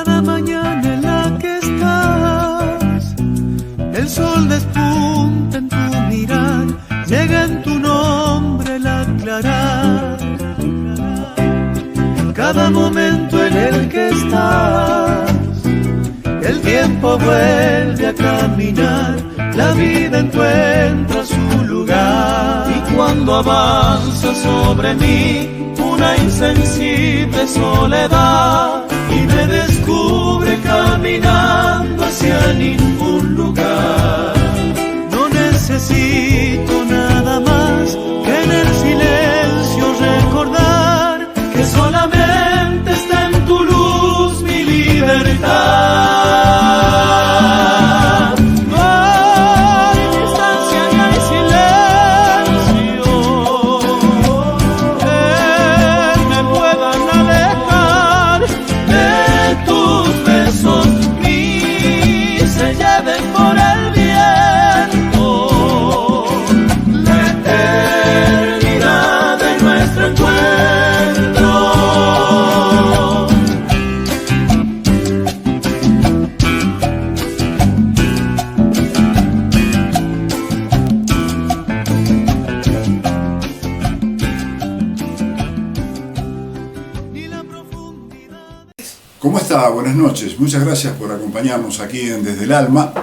Cada mañana en la que estás, el sol despunta en tu mirar, llega en tu nombre el aclarar. Cada momento en el que estás, el tiempo vuelve a caminar, la vida encuentra su lugar. Y cuando avanza sobre mí una insensible soledad y me descubre caminando hacia ningún lugar, no necesito nada más que en el silencio recordar que solamente está en tu luz mi libertad. ¿Cómo está? Buenas noches. Muchas gracias por acompañarnos aquí en Desde el Alma.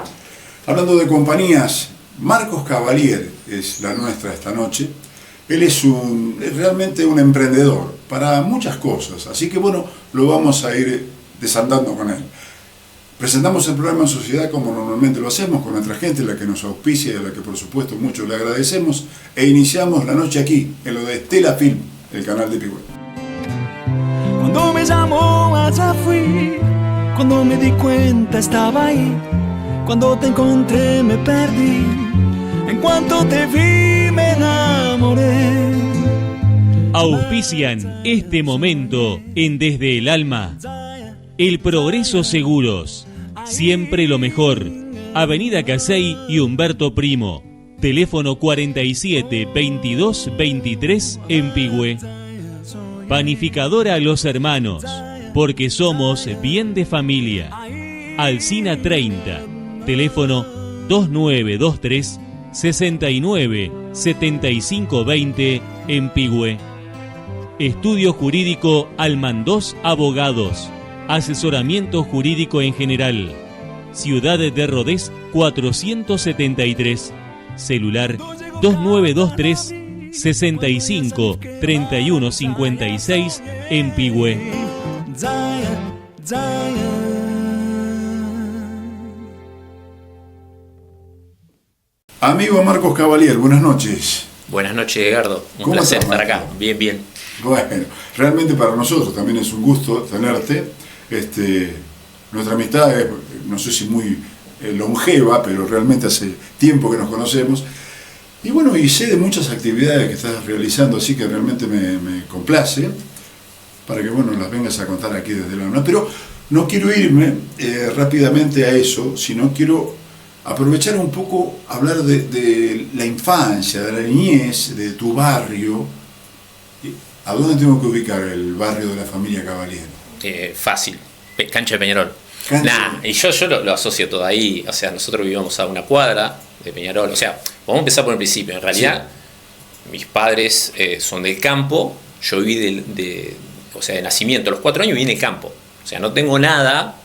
Hablando de compañías, Marcos Cavalier es la nuestra esta noche. Él es realmente un emprendedor para muchas cosas, así que bueno, lo vamos a ir desandando con él. Presentamos el programa en sociedad como normalmente lo hacemos, con nuestra gente, la que nos auspicia y a la que por supuesto mucho le agradecemos, e iniciamos la noche aquí, en lo de Estela Film, el canal de Pigüé. Cuando me llamó allá fui, cuando me di cuenta estaba ahí, cuando te encontré me perdí, en cuanto te vi me enamoré. Auspician este momento en Desde el Alma. El Progreso Seguros, siempre lo mejor. Avenida Casey y Humberto Primo. Teléfono 47 22 23 en Pigüé. Panificadora Los Hermanos, porque somos bien de familia. Alsina 30, teléfono 2923 69 75 20 en Pigüé. Estudio Jurídico Almandós Abogados, asesoramiento jurídico en general. Ciudad de Rodés 473, celular 2923 65 31 56 en Pigüé. Amigo Marcos Cavalier, buenas noches. Buenas noches, Edgardo. Un placer estar acá. Bien, bien. Bueno, realmente para nosotros también es un gusto tenerte. Nuestra amistad es, no sé si muy longeva, pero realmente hace tiempo que nos conocemos. Y bueno, y sé de muchas actividades que estás realizando, así que realmente me complace para que bueno las vengas a contar aquí desde la UNA. Pero no quiero irme rápidamente a eso, sino quiero aprovechar un poco, hablar de la infancia, de la niñez, de tu barrio. ¿A dónde tengo que ubicar el barrio de la familia Cavalier? Fácil, Cancha de Peñarol. Y yo lo asocio todo ahí, o sea, nosotros vivíamos a una cuadra de Peñarol, o sea, vamos a empezar por el principio. En realidad, sí, mis padres son del campo, yo viví de nacimiento, a los 4 años viví en el campo, o sea, no tengo nada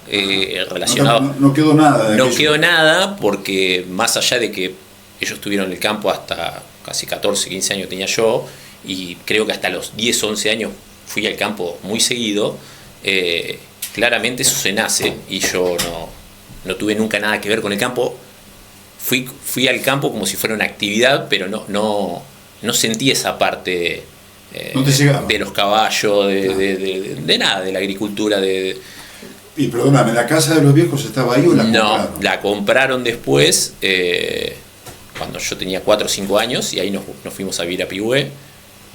relacionado. No quedó nada. No quedó nada porque más allá de que ellos estuvieron en el campo hasta casi 14, 15 años tenía yo, y creo que hasta los 10, 11 años fui al campo muy seguido, claramente eso se nace, y yo no tuve nunca nada que ver con el campo. Fui al campo como si fuera una actividad, pero no sentí esa parte no te llegaba. De los caballos, de nada, de la agricultura. Y perdóname, ¿la casa de los viejos estaba ahí o la compraron? No, la compraron después, cuando yo tenía 4 o 5 años, y ahí nos fuimos a vivir a Pigüé,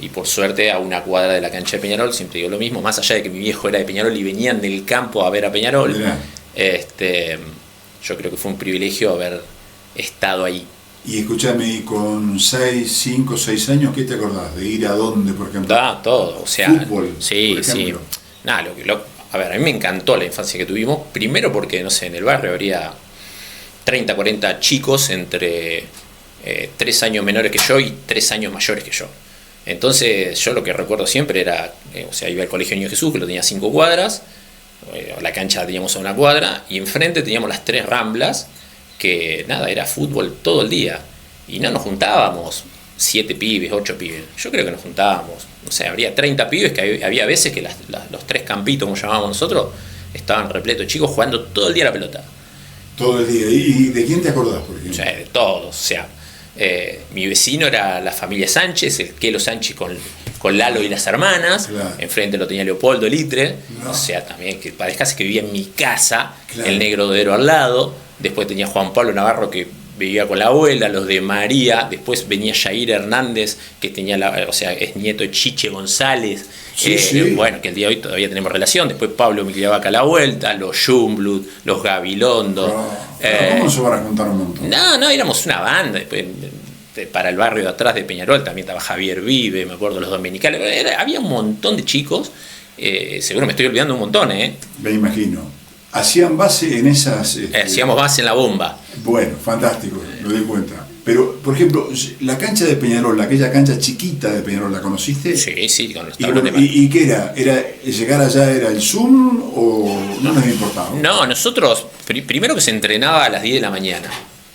y por suerte a una cuadra de la cancha de Peñarol. Siempre digo lo mismo, más allá de que mi viejo era de Peñarol y venían del campo a ver a Peñarol, yo creo que fue un privilegio haber estado ahí. Y escúchame, y con 5 o 6 años, ¿qué te acordás? ¿De ir a dónde, por ejemplo? Todo, o sea, fútbol, sí, por sí. ejemplo. Nada, a ver, a mí me encantó la infancia que tuvimos, primero porque, no sé, en el barrio habría 30, 40 chicos entre 3 años menores que yo y 3 años mayores que yo. Entonces yo lo que recuerdo siempre era, o sea, iba al Colegio Niño Jesús, que lo tenía 5 cuadras, la cancha la teníamos a 1 cuadra, y enfrente teníamos las 3 ramblas, que nada, era fútbol todo el día. Y no nos juntábamos 7 pibes, 8 pibes. Yo creo que nos juntábamos, no sé, habría 30 pibes, que había veces que los 3 campitos, como llamábamos nosotros, estaban repletos de chicos jugando todo el día a la pelota. Todo el día. ¿Y de quién te acordás, por O ejemplo? sea, de todos, o sea, mi vecino era la familia Sánchez, el Kelo Sánchez con Lalo y las hermanas, Claro. enfrente lo tenía Leopoldo Litre, No. o sea, también que parezcase que vivía en mi casa, Claro. el Negro Dodero al lado, después tenía Juan Pablo Navarro que vivía con la abuela, los de María, después venía Jair Hernández, que tenía o sea, es nieto de Chiche González, Sí, sí. bueno, que el día de hoy todavía tenemos relación, después Pablo Migliavaca a la vuelta, los Jumblut, los Gabilondo. ¿Cómo se van a juntar un montón? No, éramos una banda. Después, para el barrio de atrás de Peñarol también estaba Javier Vive, me acuerdo, los dominicales. Había un montón de chicos. Seguro me estoy olvidando un montón, Me imagino. ¿Hacían base en esas...? Hacíamos base en la bomba. Bueno, fantástico, me doy cuenta. Pero, por ejemplo, la cancha de Peñarol, aquella cancha chiquita de Peñarol, ¿la conociste? Sí, con los ¿Y, tablones. y qué era? ¿Era llegar allá era el Zoom o no les importaba? No, nosotros, primero que se entrenaba a las 10 de la mañana.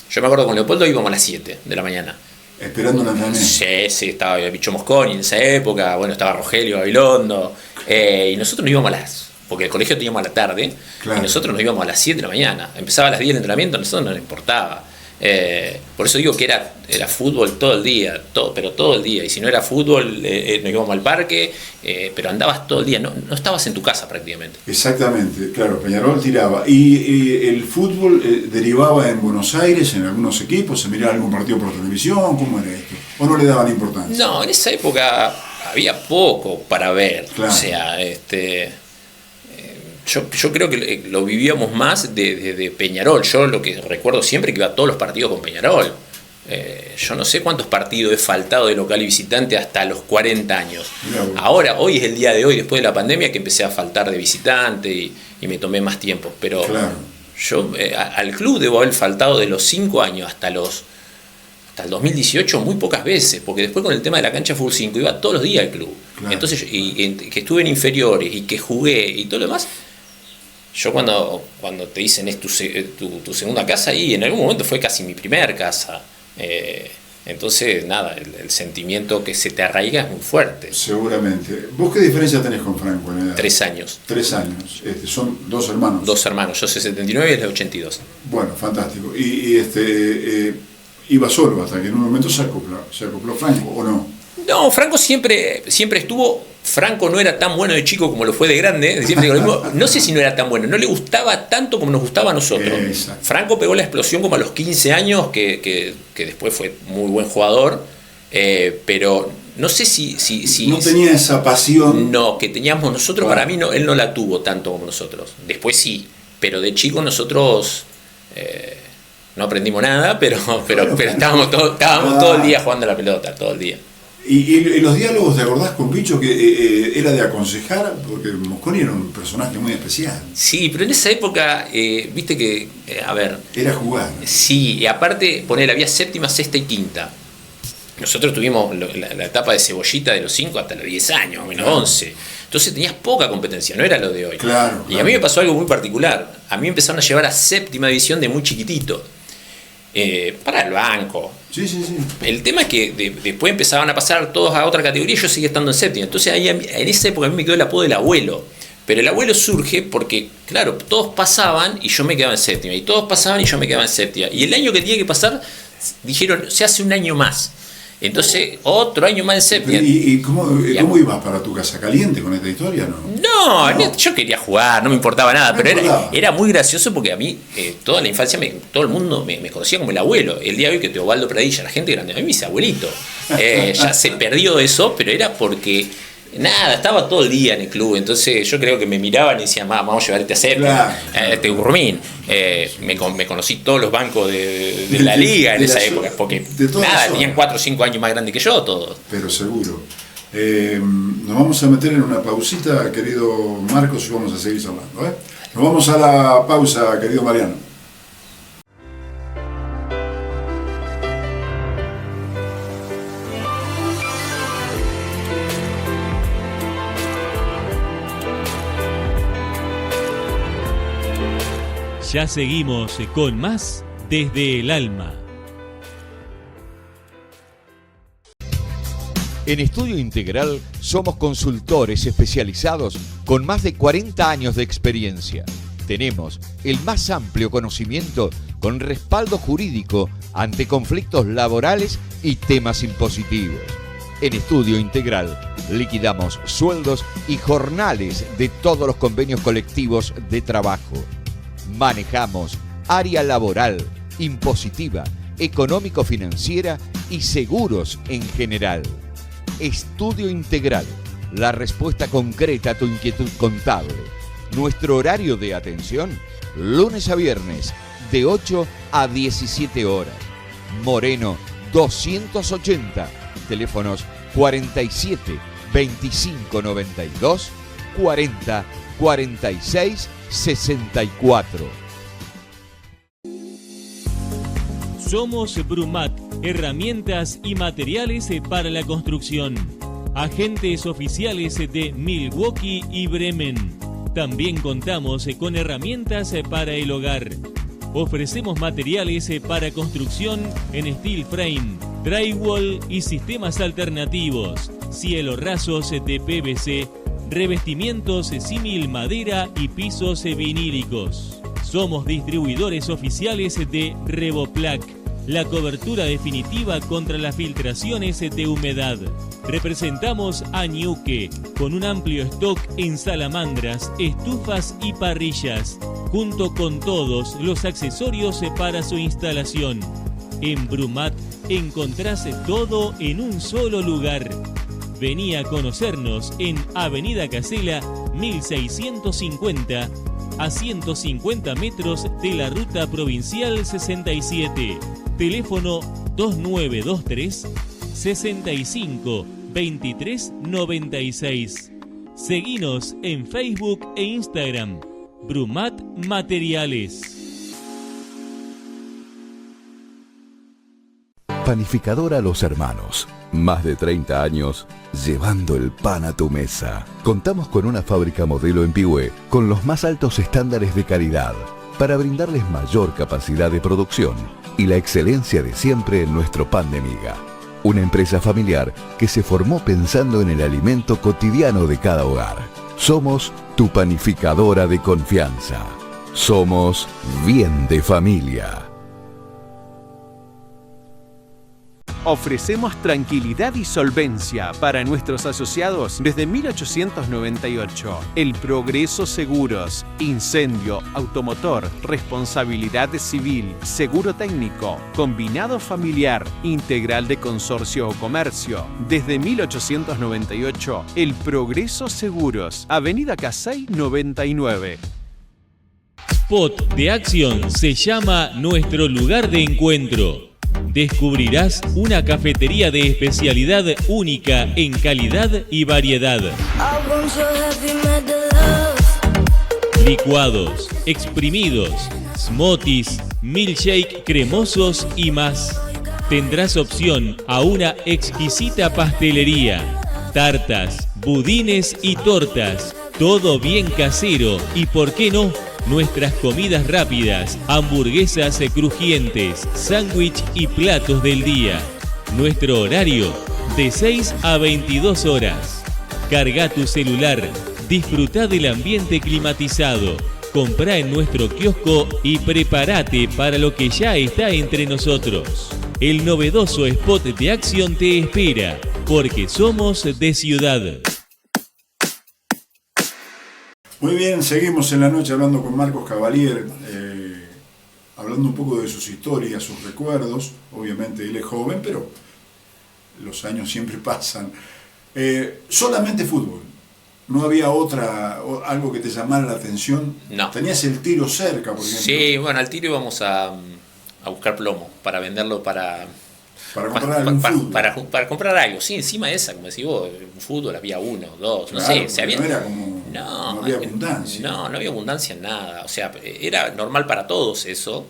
Yo me acuerdo con Leopoldo íbamos a las 7 de la mañana. Esperando la entrenamiento. Sí, estaba Bicho Mosconi en esa época, bueno, estaba Rogelio Gabilondo, y nosotros nos íbamos porque el colegio teníamos a la tarde, Claro. y nosotros nos íbamos a las 7 de la mañana. Empezaba a las 10 el entrenamiento, a nosotros no nos importaba. Por eso digo que era fútbol todo el día, pero todo el día. Y si no era fútbol, nos íbamos al parque, pero andabas todo el día, no estabas en tu casa prácticamente. Exactamente, claro, Peñarol tiraba. ¿Y el fútbol derivaba en Buenos Aires, en algunos equipos? ¿Se miraba algún partido por televisión? ¿Cómo era esto? ¿O no le daban importancia? No, en esa época había poco para ver. Claro. O sea, yo creo que lo vivíamos más de Peñarol. Yo lo que recuerdo siempre que iba a todos los partidos con Peñarol. Yo no sé cuántos partidos he faltado de local y visitante hasta los 40 años. Mirá vos. Ahora, hoy es el día de hoy, después de la pandemia, que empecé a faltar de visitante y me tomé más tiempo. Pero Claro. yo al club debo haber faltado de los 5 años hasta el 2018 muy pocas veces, porque después con el tema de la cancha Fútbol 5 iba todos los días al club. Claro. Entonces, que estuve en inferiores y que jugué y todo lo demás, yo cuando te dicen es tu segunda casa, y en algún momento fue casi mi primer casa. Entonces, nada, el sentimiento que se te arraiga es muy fuerte. Seguramente. ¿Vos qué diferencia tenés con Franco en edad? 3 años. 3 años. Son 2 hermanos. 2 hermanos, yo soy 79 y él es de 82. Bueno, fantástico. Iba solo hasta que en un momento se acopló Franco, ¿o no? No, Franco siempre estuvo. Franco no era tan bueno de chico como lo fue de grande. Siempre digo lo mismo. No sé si no era tan bueno, no le gustaba tanto como nos gustaba a nosotros. Exacto. Franco pegó la explosión como a los 15 años, que después fue muy buen jugador, pero no sé si no tenía esa pasión. No, que teníamos nosotros, Claro. para mí no, él no la tuvo tanto como nosotros. Después sí, pero de chico nosotros no aprendimos nada, pero estábamos todo el día jugando a la pelota, todo el día. Y los diálogos, ¿te acordás con Picho que era de aconsejar? Porque Mosconi era un personaje muy especial. Sí, pero en esa época, viste que, a ver, Era jugar. sí, y aparte, había séptima, sexta y quinta. Nosotros tuvimos la etapa de cebollita de los 5 hasta los 10 años, o menos Claro. 11. Entonces tenías poca competencia, no era lo de hoy. Claro, Y claro. a mí me pasó algo muy particular. A mí me empezaron a llevar a séptima división de muy chiquitito, para el banco. Sí. El tema es que después empezaban a pasar todos a otra categoría y yo seguía estando en séptima. Entonces ahí, en esa época a mí me quedó el apodo del abuelo. Pero el abuelo surge porque, claro, todos pasaban y yo me quedaba en séptima. Y todos pasaban y yo me quedaba en séptima. Y el año que tenía que pasar, dijeron, se hace un año más. Entonces, otro año más en séptima. ¿Y cómo ibas para tu casa? ¿Caliente con esta historia? No. Yo quería jugar, no me importaba nada, No pero importaba. era muy gracioso porque a mí, toda la infancia, todo el mundo me conocía como el abuelo. El día de hoy que Teobaldo Pradilla, la gente grande, a mí me dice abuelito. Ya se perdió eso, pero era porque, nada, estaba todo el día en el club. Entonces yo creo que me miraban y decían, vamos a llevarte a séptima, Claro. Urrumín. Me conocí todos los bancos de la liga en de esa la época, zona, porque de toda la nada, zona. tenían 4 o 5 años más grandes que yo todos. Pero seguro. Nos vamos a meter en una pausita, querido Marcos, y vamos a seguir hablando. Nos vamos a la pausa, querido Mariano. Ya seguimos con más Desde el Alma. En Estudio Integral somos consultores especializados con más de 40 años de experiencia. Tenemos el más amplio conocimiento con respaldo jurídico ante conflictos laborales y temas impositivos. En Estudio Integral liquidamos sueldos y jornales de todos los convenios colectivos de trabajo. Manejamos área laboral, impositiva, económico-financiera y seguros en general. Estudio Integral, la respuesta concreta a tu inquietud contable. Nuestro horario de atención, lunes a viernes, de 8 a 17 horas. Moreno 280, teléfonos 47 25 92 40 46 64. Somos Brumat, herramientas y materiales para la construcción. Agentes oficiales de Milwaukee y Bremen. También contamos con herramientas para el hogar. Ofrecemos materiales para construcción en steel frame, drywall y sistemas alternativos, cielo rasos de PVC, revestimientos símil madera y pisos vinílicos. Somos distribuidores oficiales de Revoplac, la cobertura definitiva contra las filtraciones de humedad. Representamos a Ñuque, con un amplio stock en salamandras, estufas y parrillas, junto con todos los accesorios para su instalación. En Brumat encontrás todo en un solo lugar. Vení a conocernos en Avenida Casela 1650, a 150 metros de la Ruta Provincial 67. Teléfono 2923 65 23 96. Seguinos en Facebook e Instagram. Brumat Materiales. Panificadora Los Hermanos. Más de 30 años llevando el pan a tu mesa. Contamos con una fábrica modelo en Pihue con los más altos estándares de calidad para brindarles mayor capacidad de producción y la excelencia de siempre en nuestro pan de miga. Una empresa familiar que se formó pensando en el alimento cotidiano de cada hogar. Somos tu panificadora de confianza. Somos bien de familia. Ofrecemos tranquilidad y solvencia para nuestros asociados desde 1898. El Progreso Seguros, incendio, automotor, responsabilidad civil, seguro técnico, combinado familiar, integral de consorcio o comercio. Desde 1898, El Progreso Seguros, Avenida Casey 99. Spot de Acción se llama Nuestro Lugar de Encuentro. Descubrirás una cafetería de especialidad única en calidad y variedad. Licuados, exprimidos, smoothies, milkshake cremosos y más. Tendrás opción a una exquisita pastelería, tartas, budines y tortas. Todo bien casero y, ¿por qué no?, nuestras comidas rápidas, hamburguesas crujientes, sándwich y platos del día. Nuestro horario de 6 a 22 horas. Carga tu celular, disfruta del ambiente climatizado, comprá en nuestro kiosco y prepárate para lo que ya está entre nosotros. El novedoso spot de Acción te espera, porque somos de ciudad. Muy bien, seguimos en la noche hablando con Marcos Cavalier, hablando un poco de sus historias, sus recuerdos. Obviamente él es joven, pero los años siempre pasan. Solamente fútbol, ¿no había algo que te llamara la atención? No. ¿Tenías el tiro cerca, por ejemplo? Sí, bueno, al tiro íbamos a buscar plomo para venderlo para Para comprar algún fútbol. Para comprar algo. Sí, encima de esa, como decís vos, un fútbol había uno, dos, no Claro, sé. Se había, no era como. No había abundancia. No había abundancia en nada. O sea, era normal para todos eso,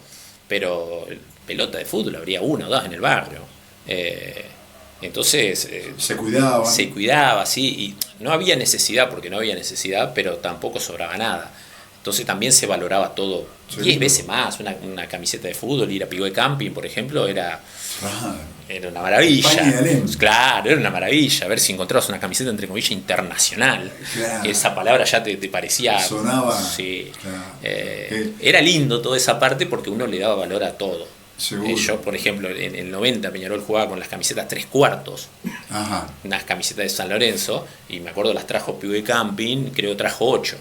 pero pelota de fútbol habría uno o dos en el barrio. Entonces Se cuidaban. se cuidaba, sí, y no había necesidad, porque no había necesidad, pero tampoco sobraba nada. Entonces también se valoraba todo 10 veces más. Una camiseta de fútbol, ir a Pigüé Camping, por ejemplo, era una maravilla. España y Alem. Claro, era una maravilla. A ver si encontrabas una camiseta, entre comillas, internacional. Claro. Esa palabra ya te parecía... Sonaba. Sí. Claro. Era lindo toda esa parte porque uno le daba valor a todo. Seguro. Yo, por ejemplo, en el 90 Peñarol jugaba con las camisetas 3/4, Ajá. unas camisetas de San Lorenzo, y me acuerdo las trajo Pigüé Camping, creo trajo 8.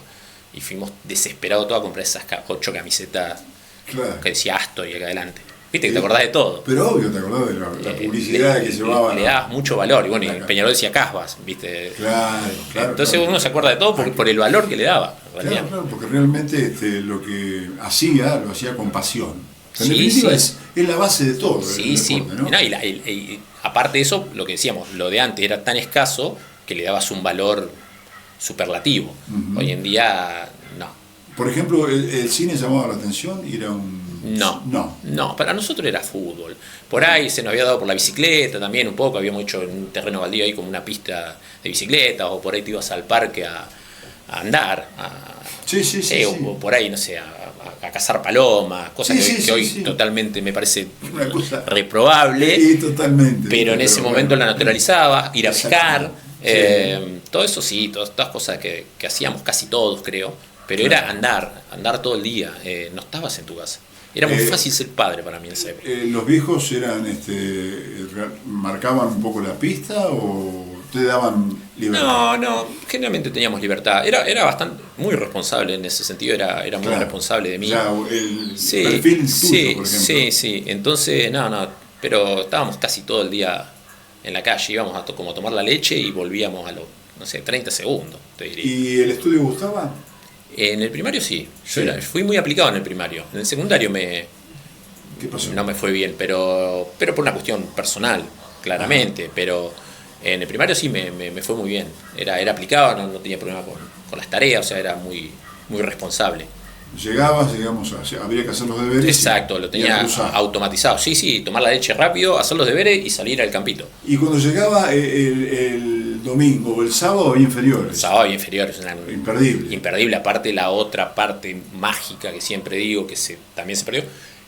Y fuimos desesperados todos a comprar esas 8 camisetas Claro. que decía Astor y acá adelante. Viste que te acordás de todo. Pero obvio, te acordás de la publicidad que llevaba. Le dabas mucho valor. Y bueno, y Claro. Peñarol decía Casbas, ¿viste? Claro. Entonces claro. uno se acuerda de todo por el valor que le daba. en realidad. Claro, porque realmente lo que lo hacía con pasión. En Sí, definitiva sí. es la base de todo. Sí, el sí. deporte, ¿no? No, y aparte de eso, lo que decíamos, lo de antes era tan escaso que le dabas un valor superlativo. Ujú. Hoy en día, no. Por ejemplo, el cine llamaba la atención y era un. No, para nosotros era fútbol. Por ahí se nos había dado por la bicicleta también un poco, habíamos hecho en un terreno baldío ahí como una pista de bicicleta, o por ahí te ibas al parque a andar, Sí. o por ahí, no sé, a cazar palomas, cosas que hoy sí. totalmente me parece Una cosa. reprobable. Sí, totalmente. Pero en ese momento la naturalizaba, ir a pescar, Exactamente. todo eso sí, todas estas cosas que hacíamos casi todos, creo. Pero era andar todo el día, no estabas en tu casa. Era muy fácil ser padre para mí en esa época. ¿Los viejos marcaban un poco la pista o te daban libertad? No, generalmente teníamos libertad. Era bastante, muy responsable en ese sentido, era muy Claro. responsable de mí. Ya, el Sí, perfil tuyo, sí, por ejemplo. sí. Entonces, pero estábamos casi todo el día en la calle, íbamos como a tomar la leche y volvíamos a los, no sé, 30 segundos, te diría. ¿Y el estudio gustaba? En el primario sí, Sí. fui muy aplicado en el primario. En el secundario ¿Qué pasó? no me fue bien, pero por una cuestión personal, claramente. Pero en el primario sí me fue muy bien. Era aplicado, no tenía problema con las tareas, o sea, era muy responsable. Llegabas, digamos, habría que hacer los deberes. Exacto, lo y a tenía cruzar. automatizado. Sí, tomar la leche rápido, hacer los deberes y salir al campito. Y cuando llegaba el domingo o el sábado había inferiores. Sábado y inferiores, Imperdible. imperdible. Aparte, la otra parte mágica que siempre digo que también se perdió,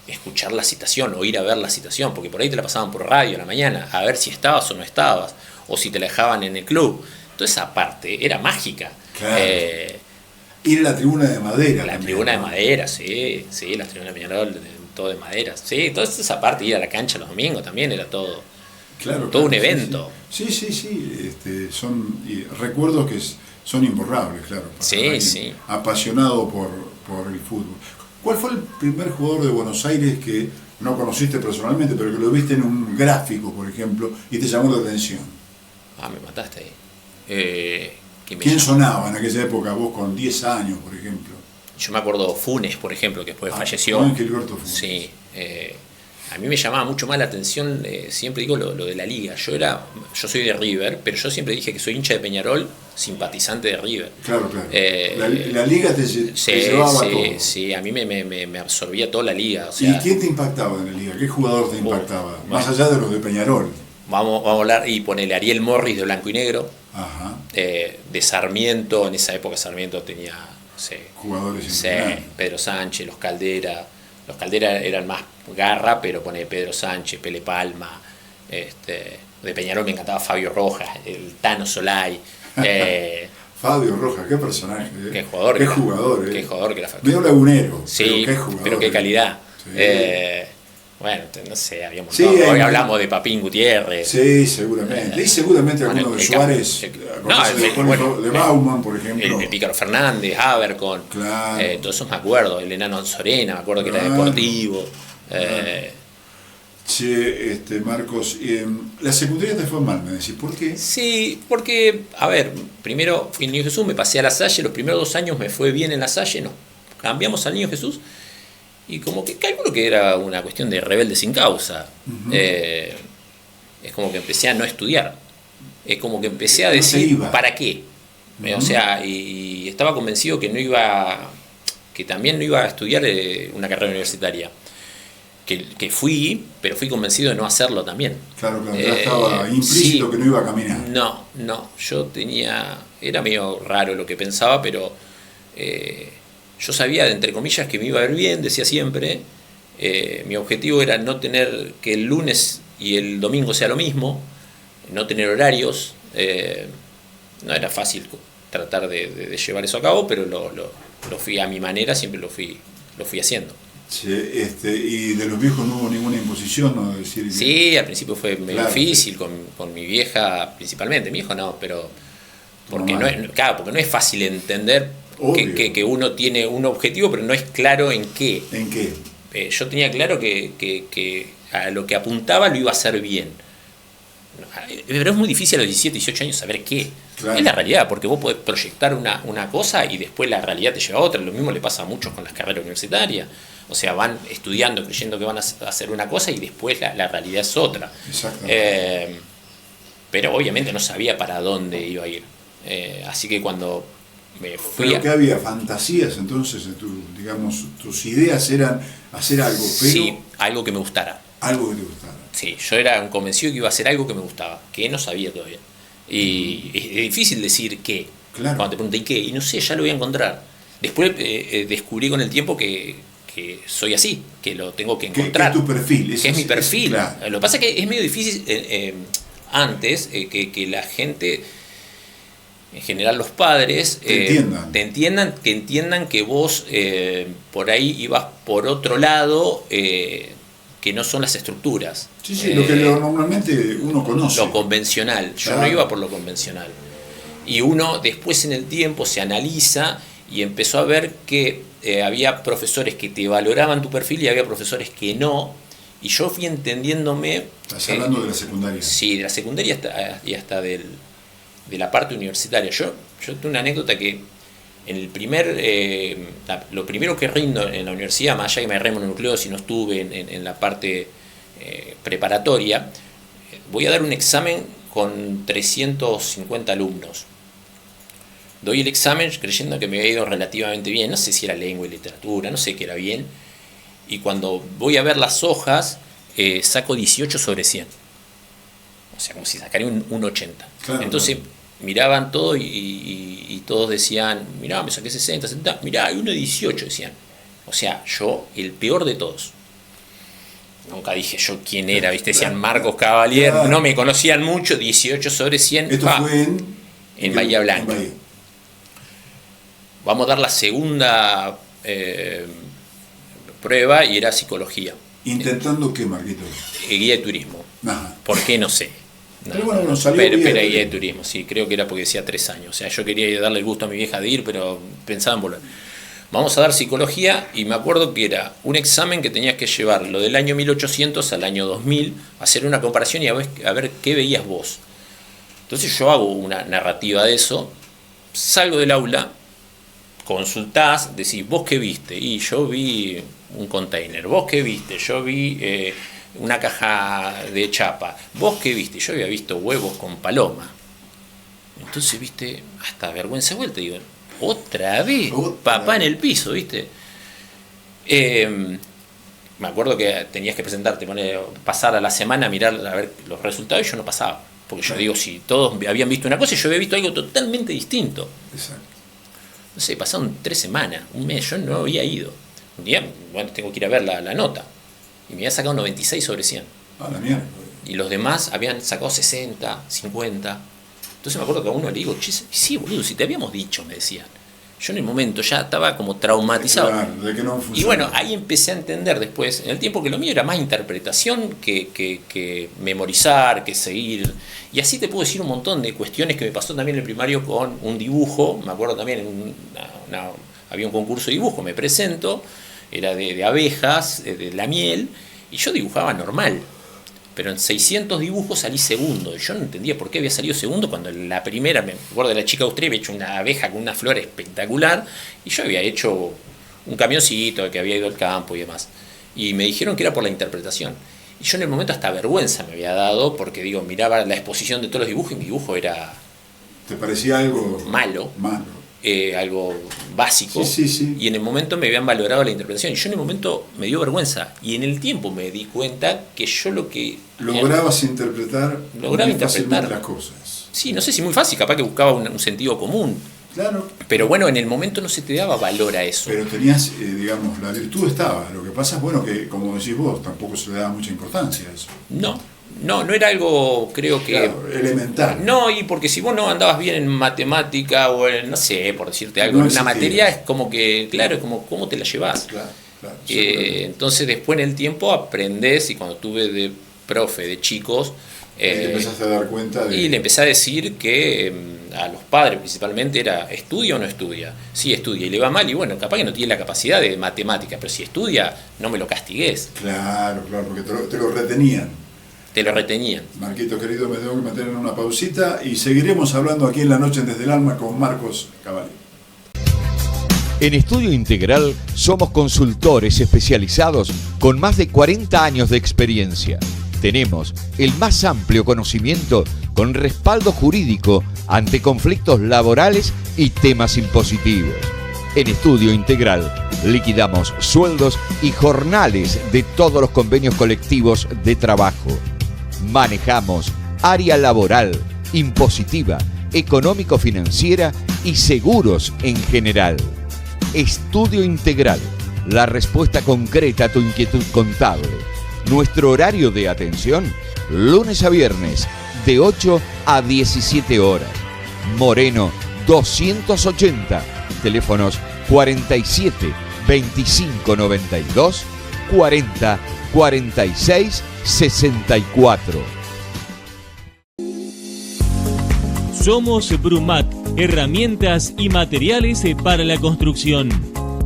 escuchar la citación o ir a ver la citación, porque por ahí te la pasaban por radio a la mañana, a ver si estabas o no estabas, o si te la dejaban en el club. Toda esa parte era mágica. Claro. Ir a la tribuna de madera. La también, tribuna de ¿no? madera, sí, la tribuna de Peñarol, todo de madera. Sí, toda esa parte, ir a la cancha los domingos también era todo. Claro, todo un sí, evento. Sí. Son recuerdos que son imborrables, claro. para Sí, alguien sí. Apasionado por el fútbol. ¿Cuál fue el primer jugador de Buenos Aires que no conociste personalmente, pero que lo viste en un gráfico, por ejemplo, y te llamó la atención? Me mataste ahí. ¿Quién sonaba en aquella época, vos con 10 años, por ejemplo? Yo me acuerdo Funes, por ejemplo, que después falleció. Juan Gilberto Funes. Sí. A mí me llamaba mucho más la atención, siempre digo lo de la liga. Yo soy de River, pero yo siempre dije que soy hincha de Peñarol, simpatizante de River. Claro. La liga te llevaba todo. Sí, a mí me absorbía toda la liga. O sea, ¿Y quién te impactaba en la liga? ¿Qué jugador te impactaba? bueno. Más allá de los de Peñarol. vamos a hablar y ponele Ariel Morris de Blanco y Negro. Ajá. De Sarmiento, en esa época Sarmiento tenía, no sé, Jugadores sí, impresionantes. Pedro Sánchez, los Caldera eran más garra, pero pone Pedro Sánchez, Pele Palma, de Peñarol me encantaba Fabio Rojas, el Tano Solay, Fabio Rojas, qué personaje. qué jugador, Qué jugador. qué jugador que era Fabio. Medio lagunero. Sí, pero qué jugador. pero qué calidad. Sí. Bueno, no sé, habíamos Sí, hoy hablamos de Papín Gutiérrez. Sí, seguramente. Y seguramente Bueno, alguno de el Suárez, de Bauman, por ejemplo. El Pícaro Fernández, Abercon, Claro. todos esos me acuerdo, el enano Anzorena, me acuerdo que era Claro. deportivo. Che, Marcos, la secundaria te fue mal, me decís, ¿por qué? Sí, porque, a ver, primero fui al Niño Jesús, me pasé a La Salle, los primeros 2 años me fue bien en La Salle, nos cambiamos al Niño Jesús y como que calculo que era una cuestión de rebelde sin causa. Ujú. es como que empecé a no estudiar. Es como que empecé a No se decir, iba. ¿para qué? O sea, y estaba convencido que también no iba a estudiar una carrera universitaria. Que fui, pero fui convencido de no hacerlo también. Claro, ya estaba implícito sí, que no iba a caminar. No, era medio raro lo que pensaba, pero yo sabía, entre comillas, que me iba a ver bien, decía siempre. Mi objetivo era no tener que el lunes y el domingo sea lo mismo, no tener horarios. No era fácil tratar de llevar eso a cabo, pero lo fui a mi manera, siempre lo fui haciendo. Sí, y de los viejos no hubo ninguna imposición, ¿no? Decir, Sí, al principio fue medio claro, difícil con mi vieja principalmente, mi hijo no, pero porque porque no es fácil entender que uno tiene un objetivo, pero no es claro en qué. ¿En qué? Yo tenía claro que a lo que apuntaba lo iba a hacer bien. Pero es muy difícil a los 17, 18 años saber qué. Claro. Es la realidad, porque vos podés proyectar una cosa y después la realidad te lleva a otra. Lo mismo le pasa a muchos con las carreras universitarias. O sea, van estudiando, creyendo que van a hacer una cosa y después la realidad es otra. Exactamente. Pero obviamente no sabía para dónde iba a ir. Así que cuando me fui ¿Pero qué había? ¿Fantasías entonces? Digamos, tus ideas eran hacer algo, pero sí, algo que me gustara. algo que te gustara. Sí, yo era un convencido que iba a hacer algo que me gustaba, que no sabía todavía. Y es difícil decir qué. Claro. Cuando te pregunté, ¿y qué? Y no sé, ya lo voy a encontrar. Después descubrí con el tiempo que soy así, que lo tengo que encontrar. Que es tu perfil. Que es mi perfil. Claro. Lo que pasa es que es medio difícil antes que la gente, en general los padres, que entiendan que vos por ahí ibas por otro lado, que no son las estructuras. Sí, lo que normalmente uno conoce. Lo convencional. Yo no iba por lo convencional. Y uno después en el tiempo se analiza y empezó a ver que había profesores que te valoraban tu perfil y había profesores que no. Y yo fui entendiéndome... Estás hablando de la secundaria. Sí, de la secundaria y hasta de la parte universitaria. Yo tengo una anécdota que en el lo primero que rindo en la universidad, más allá que me agarré mononucleosis y no estuve en la parte preparatoria, voy a dar un examen con 350 alumnos. Doy el examen creyendo que me había ido relativamente bien, no sé si era lengua y literatura, no sé qué era bien, y cuando voy a ver las hojas, saco 18 sobre 100. O sea, como si sacaría un 80. Claro, entonces miraban todo y todos decían, mirá, me saqué 60, 70, mirá, hay uno de 18, decían. O sea, yo, el peor de todos. Nunca dije yo quién era, ¿viste? Decían Marcos Cavalier, no me conocían mucho, 18 sobre 100. Esto fue en Bahía Blanca. En Bahía. Vamos a dar la segunda prueba y era psicología. ¿Intentando qué, Marquito? Guía de turismo. Ajá. ¿Por qué? No sé. Pero bueno, salió pero guía guía de turismo, sí, creo que era porque decía 3 años. O sea, yo quería darle el gusto a mi vieja de ir, pero pensaba en volver. Vamos a dar psicología y me acuerdo que era un examen que tenías que llevar lo del año 1800 al año 2000, hacer una comparación y a ver qué veías vos. Entonces yo hago una narrativa de eso, salgo del aula, consultás, decís, ¿vos qué viste? Y yo vi un container. ¿Vos qué viste? Yo vi una caja de chapa. ¿Vos qué viste? Yo había visto huevos con paloma. Entonces, viste, hasta vergüenza de vuelta, digo, otra vez, papá en el piso, viste. Me acuerdo que tenías que presentarte, pasar a la semana, mirar a ver los resultados, y yo no pasaba. Porque yo digo, si todos habían visto una cosa, yo había visto algo totalmente distinto. Exacto. No sé, pasaron 3 semanas, un mes, yo no había ido. Un día, bueno, tengo que ir a ver la nota. Y me había sacado 96 sobre 100. Ah, la mierda. Y los demás habían sacado 60, 50. Entonces me acuerdo que a uno le digo, che, sí, boludo, si te habíamos dicho, me decían. Yo en el momento ya estaba como traumatizado. Claro, de que no funciona. Y bueno, ahí empecé a entender después, en el tiempo, que lo mío era más interpretación que memorizar, que seguir. Y así te puedo decir un montón de cuestiones que me pasó también en el primario con un dibujo. Me acuerdo también, había un concurso de dibujo, me presento, era de abejas, de la miel, y yo dibujaba normal. Pero en 600 dibujos salí segundo. Y yo no entendía por qué había salido segundo cuando la primera, me acuerdo de la chica austríaca, había hecho una abeja con una flor espectacular. Y yo había hecho un camioncito que había ido al campo y demás. Y me dijeron que era por la interpretación. Y yo en el momento hasta vergüenza me había dado, porque digo, miraba la exposición de todos los dibujos y mi dibujo era... ¿Te parecía algo malo? Algo básico. Sí. Y en el momento me habían valorado la interpretación. Y yo en el momento me dio vergüenza. Y en el tiempo me di cuenta que yo lo que... Lograbas interpretar fácilmente las cosas. Sí, no sé si muy fácil, capaz que buscaba un sentido común. Claro. Pero bueno, en el momento no se te daba valor a eso. Pero tenías, digamos, la virtud estaba. Lo que pasa es, bueno, que como decís vos, tampoco se le daba mucha importancia a eso. No era algo, creo que... Claro, elemental. No, y porque si vos no andabas bien en matemática o en, no sé, por decirte algo, en una materia es como que, claro, es como cómo te la llevas. Claro. Entonces después en el tiempo aprendés, y cuando tuve de profe de chicos... te empezaste a dar cuenta de... Y le empecé a decir que a los padres principalmente era, ¿estudia o no estudia? Sí, estudia, y le va mal, y bueno, capaz que no tiene la capacidad de matemática, pero si estudia, no me lo castigues. Claro, porque te lo retenían. Te lo retenían. Marquito querido, me tengo que meter en una pausita y seguiremos hablando aquí en La Noche Desde el Alma con Marcos Cavalli. En Estudio Integral somos consultores especializados con más de 40 años de experiencia. Tenemos el más amplio conocimiento con respaldo jurídico ante conflictos laborales y temas impositivos. En Estudio Integral liquidamos sueldos y jornales de todos los convenios colectivos de trabajo. Manejamos área laboral, impositiva, económico-financiera y seguros en general. Estudio Integral, la respuesta concreta a tu inquietud contable. Nuestro horario de atención, lunes a viernes, de 8 a 17 horas. Moreno 280, teléfonos 47 25 92 40 46 64. Somos Brumat, herramientas y materiales para la construcción.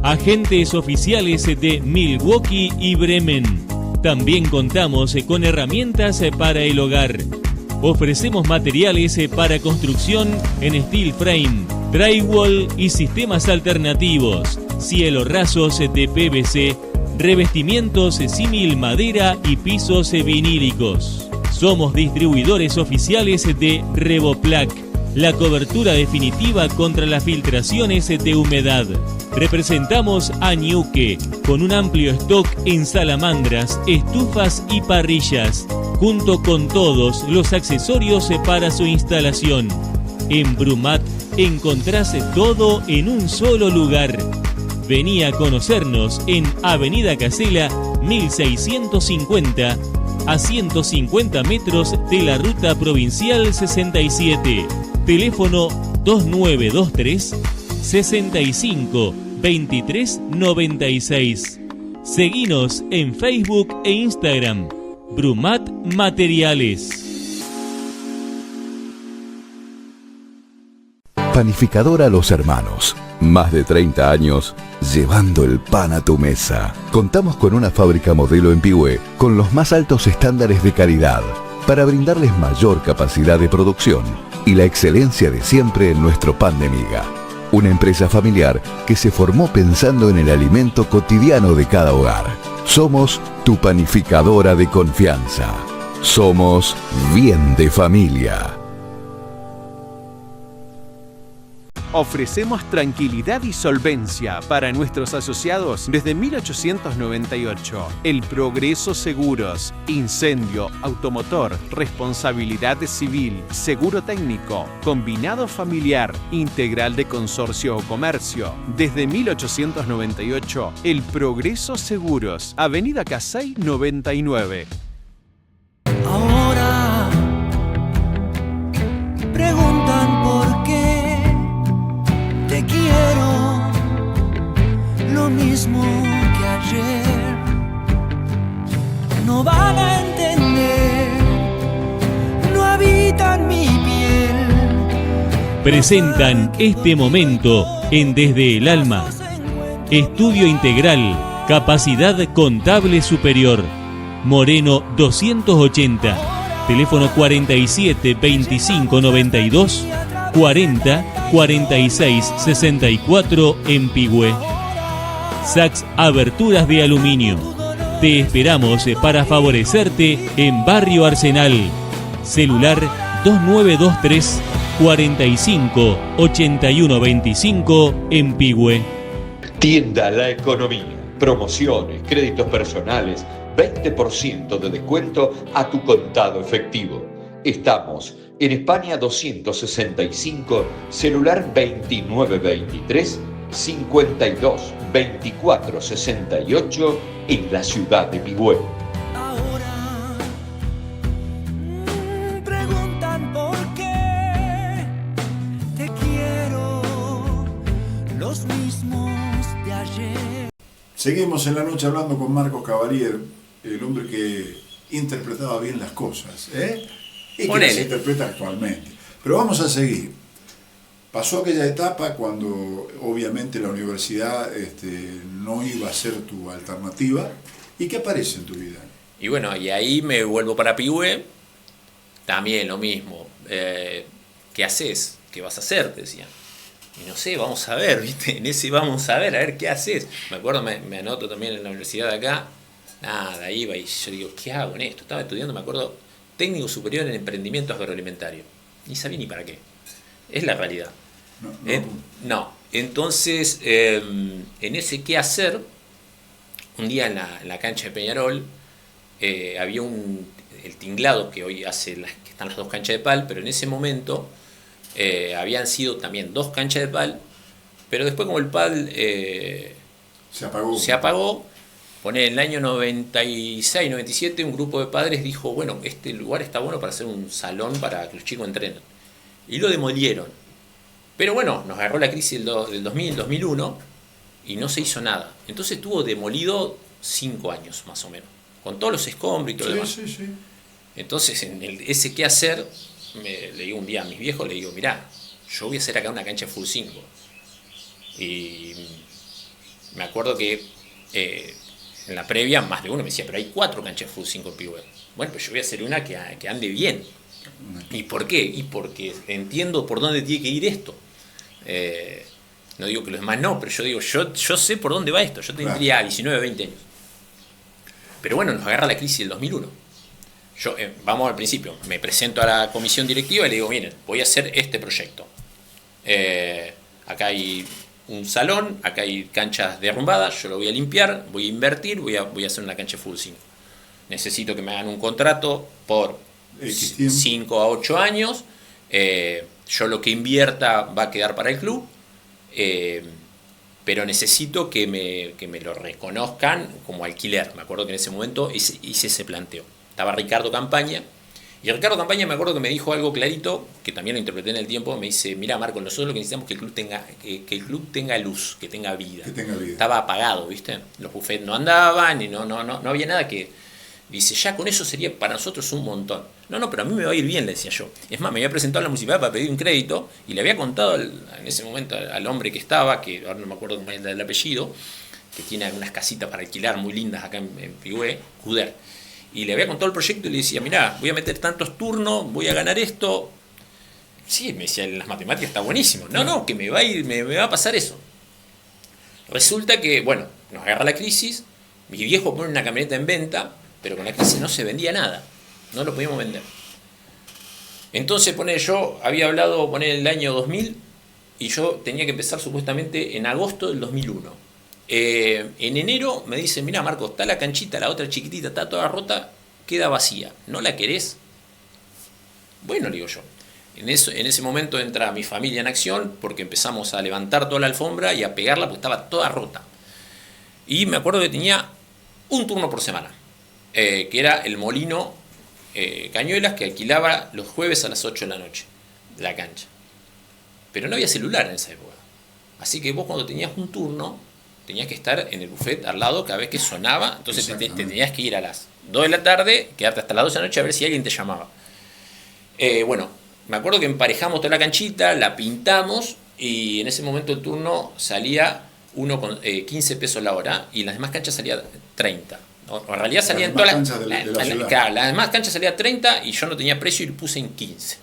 Agentes oficiales de Milwaukee y Bremen. También contamos con herramientas para el hogar. Ofrecemos materiales para construcción en steel frame, drywall y sistemas alternativos, cielo rasos de PVC, revestimientos símil madera y pisos vinílicos. Somos distribuidores oficiales de Revoplac, la cobertura definitiva contra las filtraciones de humedad. Representamos a Ñuque, con un amplio stock en salamandras, estufas y parrillas, junto con todos los accesorios para su instalación. En Brumat encontrás todo en un solo lugar. Vení a conocernos en Avenida Casela 1650, a 150 metros de la Ruta Provincial 67. Teléfono 2923 65 23 96. Seguinos en Facebook e Instagram. Brumat Materiales. Panificadora Los Hermanos. Más de 30 años llevando el pan a tu mesa. Contamos con una fábrica modelo en Pihue con los más altos estándares de calidad para brindarles mayor capacidad de producción y la excelencia de siempre en nuestro pan de miga. Una empresa familiar que se formó pensando en el alimento cotidiano de cada hogar. Somos tu panificadora de confianza. Somos bien de familia. Ofrecemos tranquilidad y solvencia para nuestros asociados desde 1898. El Progreso Seguros, incendio, automotor, responsabilidad civil, seguro técnico, combinado familiar, integral de consorcio o comercio. Desde 1898, El Progreso Seguros, Avenida Casey 99. Ahora preguntan por qué te quiero lo mismo que ayer. No van a entender, no habitan mi piel. Presentan este momento en Desde el Alma. Estudio Integral, capacidad contable superior. Moreno 280, teléfono 47 25 92 40 46 64 en Pihue. Sax Aberturas de Aluminio. Te esperamos para favorecerte en Barrio Arsenal. Celular 2923 45 81 25 en Pigüe. Tienda La Economía. Promociones, créditos personales, 20% de descuento a tu contado efectivo. Estamos en España 265, celular 2923 52 24 68 en la ciudad de Pigüé. Ahora preguntan por qué te quiero, los mismos de ayer. Seguimos en la noche hablando con Marcos Cavalier, el hombre que interpretaba bien las cosas, y que las interpreta actualmente. Pero vamos a seguir. Pasó aquella etapa cuando obviamente la universidad no iba a ser tu alternativa. ¿Y qué aparece en tu vida? Y bueno, y ahí me vuelvo para Pigüé, también lo mismo. ¿Qué haces? ¿Qué vas a hacer? Te decían. Y no sé, vamos a ver, ¿viste? En ese vamos a ver qué haces. Me acuerdo, me anoto también en la universidad de acá. Nada, iba y yo digo, ¿qué hago en esto? Estaba estudiando, me acuerdo, técnico superior en emprendimiento agroalimentario. Ni sabía ni para qué. Es la realidad. No. Entonces, en ese qué hacer, un día en la cancha de Peñarol, había el tinglado que hoy hace que están las dos canchas de pal, pero en ese momento habían sido también dos canchas de pal, pero después como el pal se apagó, en el año 96, 97, un grupo de padres dijo, bueno, este lugar está bueno para hacer un salón para que los chicos entrenen. Y lo demolieron. Pero bueno, nos agarró la crisis del 2000, 2001 y no se hizo nada. Entonces estuvo demolido 5 años más o menos, con todos los escombros y todo lo demás. Sí. Entonces, en ese qué hacer, le digo un día a mis viejos, le digo, mirá, yo voy a hacer acá una cancha full 5. Y me acuerdo que en la previa más de uno me decía, pero hay 4 canchas full 5 en Pigüé. Bueno, pues yo voy a hacer una que ande bien. ¿Y por qué? Y porque entiendo por dónde tiene que ir esto. No digo que los demás no, pero yo digo, yo sé por dónde va esto. Yo tendría 19, 20 años. Pero bueno, nos agarra la crisis del 2001. Yo, vamos al principio, me presento a la comisión directiva y le digo, miren, voy a hacer este proyecto. Acá hay un salón, acá hay canchas derrumbadas, yo lo voy a limpiar, voy a invertir, voy a hacer una cancha full 5. Necesito que me hagan un contrato por 5 a 8 años. Yo lo que invierta va a quedar para el club, pero necesito que me lo reconozcan como alquiler. Me acuerdo que en ese momento hice ese planteo. Estaba Ricardo Campaña, y Ricardo Campaña me acuerdo que me dijo algo clarito, que también lo interpreté en el tiempo. Me dice, mira Marco, nosotros lo que necesitamos es que el club tenga luz, que tenga vida. Estaba apagado, ¿viste? Los buffets no andaban y no había nada que... Dice, ya con eso sería para nosotros un montón. No, pero a mí me va a ir bien, le decía yo. Es más, me había presentado a la municipalidad para pedir un crédito y le había contado en ese momento al hombre que estaba, que ahora no me acuerdo cómo es el apellido, que tiene unas casitas para alquilar muy lindas acá en Pigüé, Cuder. Y le había contado el proyecto y le decía, mirá, voy a meter tantos turnos, voy a ganar esto. Sí, me decía, en las matemáticas está buenísimo. No, que me va a pasar eso. Resulta que, bueno, nos agarra la crisis, mi viejo pone una camioneta en venta, pero con la crisis no se vendía nada, no lo podíamos vender. Entonces, yo había hablado el año 2000 y yo tenía que empezar supuestamente en agosto del 2001. En enero me dice, mira Marco, está la canchita, la otra chiquitita, está toda rota, queda vacía, ¿no la querés? Bueno, le digo yo. En ese momento entra mi familia en acción porque empezamos a levantar toda la alfombra y a pegarla porque estaba toda rota. Y me acuerdo que tenía un turno por semana. Que era el Molino Cañuelas, que alquilaba los jueves a las 8 de la noche la cancha. Pero no había celular en esa época. Así que vos cuando tenías un turno, tenías que estar en el buffet al lado cada vez que sonaba. Entonces te tenías que ir a las 2 de la tarde, quedarte hasta las 12 de la noche a ver si alguien te llamaba. Bueno, me acuerdo que emparejamos toda la canchita, la pintamos y en ese momento el turno salía 15 pesos la hora y en las demás canchas salía 30. En realidad salían todas las demás canchas salía 30 y yo no tenía precio y lo puse en 15.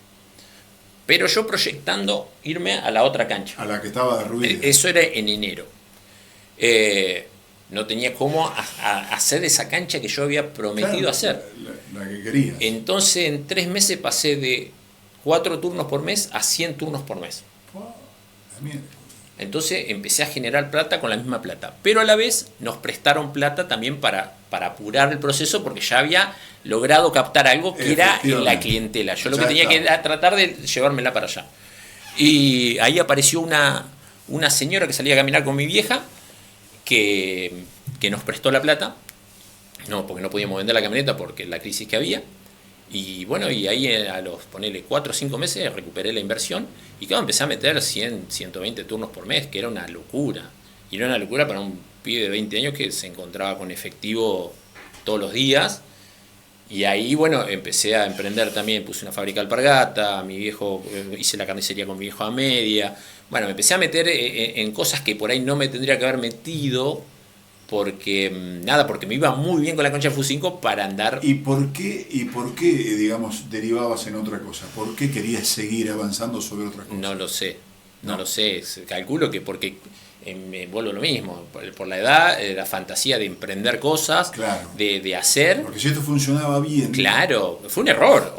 Pero yo proyectando irme a la otra cancha. A la que estaba derruida. Eso era en enero. no tenía cómo hacer esa cancha que yo había prometido Claro, hacer. La que querías. Entonces en 3 meses pasé de 4 turnos por mes a 100 turnos por mes. Wow, la mierda. Entonces empecé a generar plata con la misma plata. Pero a la vez nos prestaron plata también para apurar el proceso, porque ya había logrado captar algo que era en la clientela. Yo lo que tenía que era tratar de llevármela para allá. Y ahí apareció una señora que salía a caminar con mi vieja, que nos prestó la plata. No, porque no podíamos vender la camioneta porque la crisis que había. Y bueno, y ahí a los, ponele, 4 o 5 meses recuperé la inversión. Y claro, empecé a meter 100, 120 turnos por mes, que era una locura. Y era una locura para un pibe de 20 años que se encontraba con efectivo todos los días. Y ahí, bueno, empecé a emprender también. Puse una fábrica de alpargata, mi viejo, hice la carnicería con mi viejo a media. Bueno, me empecé a meter en cosas que por ahí no me tendría que haber metido, porque me iba muy bien con la concha de Fucinco para andar. ¿Y por qué, digamos, derivabas en otra cosa? ¿Por qué querías seguir avanzando sobre otra cosa? No lo sé, no lo sé. Calculo que porque me vuelvo lo mismo, por la edad, la fantasía de emprender cosas, Claro. de hacer. Porque si esto funcionaba bien. Claro, fue un error.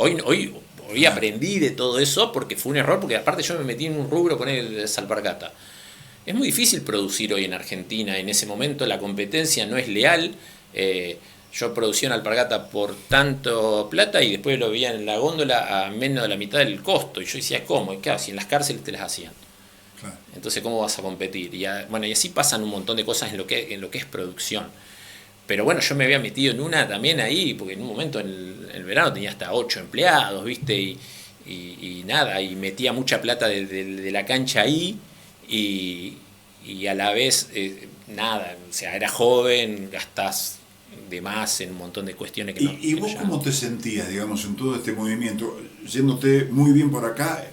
Hoy aprendí de todo eso porque fue un error, porque aparte yo me metí en un rubro con el alpargata. Es muy difícil producir hoy en Argentina. En ese momento la competencia no es leal. Yo producía una alpargata por tanto plata y después lo veía en la góndola a menos de la mitad del costo. Y yo decía, ¿cómo? Y claro, si en las cárceles te las hacían. Claro. Entonces, ¿cómo vas a competir? Y así pasan un montón de cosas en lo que es producción. Pero bueno, yo me había metido en una también ahí, porque en un momento en el verano tenía hasta 8 empleados, ¿viste? Y nada, y metía mucha plata de la cancha ahí. Y a la vez, nada, o sea, era joven, gastás de más en un montón de cuestiones que no. ¿Y vos cómo te sentías, digamos, en todo este movimiento? Yéndote muy bien por acá,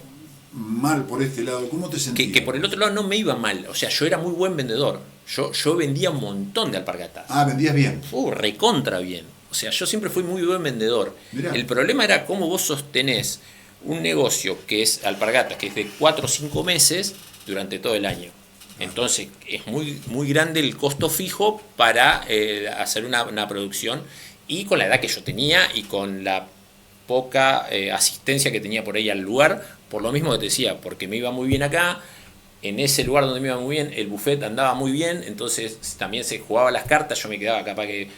mal por este lado, ¿cómo te sentías? Que por el otro lado no me iba mal, o sea, yo era muy buen vendedor. Yo vendía un montón de alpargatas. Ah, vendías bien. Recontra bien. O sea, yo siempre fui muy buen vendedor. Mirá. El problema era cómo vos sostenés un negocio que es alpargatas, que es de 4 o 5 meses durante todo el año. Entonces es muy, muy grande el costo fijo para hacer una producción, y con la edad que yo tenía y con la poca asistencia que tenía por ahí al lugar, por lo mismo que te decía, porque me iba muy bien acá. En ese lugar donde me iba muy bien, el buffet andaba muy bien, entonces también se jugaba las cartas. Yo me quedaba capaz que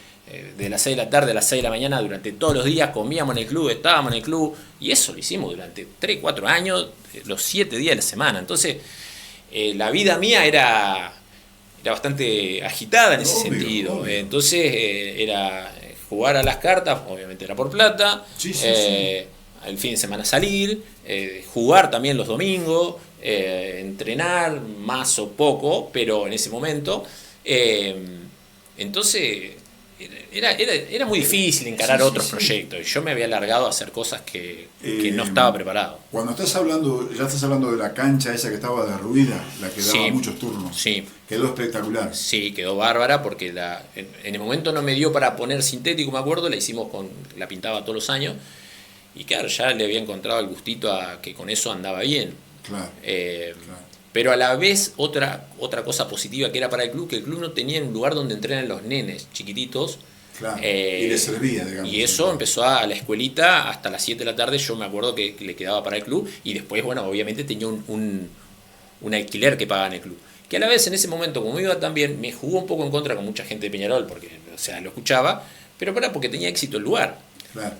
de las 6 de la tarde a las 6 de la mañana durante todos los días, comíamos en el club, estábamos en el club, y eso lo hicimos durante 3, 4 años, los 7 días de la semana. Entonces la vida mía era bastante agitada en ese sentido. Obvio. Entonces era jugar a las cartas, obviamente era por plata, Sí. el fin de semana salir, jugar también los domingos, entrenar más o poco, pero en ese momento. Entonces era muy difícil encarar otros proyectos, y yo me había largado a hacer cosas que no estaba preparado. Cuando estás hablando de la cancha esa que estaba derruida, la que daba Sí. muchos turnos, Sí. quedó espectacular. Sí, quedó bárbara porque en el momento no me dio para poner sintético, me acuerdo, la pintaba todos los años, y claro, ya le había encontrado el gustito a que con eso andaba bien. Claro. Pero a la vez otra cosa positiva que era para el club, que el club no tenía un lugar donde entrenan los nenes chiquititos. Claro. Y le servía, digamos. Y eso empezó a la escuelita hasta las 7 de la tarde, yo me acuerdo que le quedaba para el club, y después, bueno, obviamente tenía un alquiler que pagaba en el club. Que a la vez en ese momento, como iba tan bien, me jugó un poco en contra con mucha gente de Peñarol, porque, o sea, lo escuchaba, pero porque tenía éxito el lugar. Claro.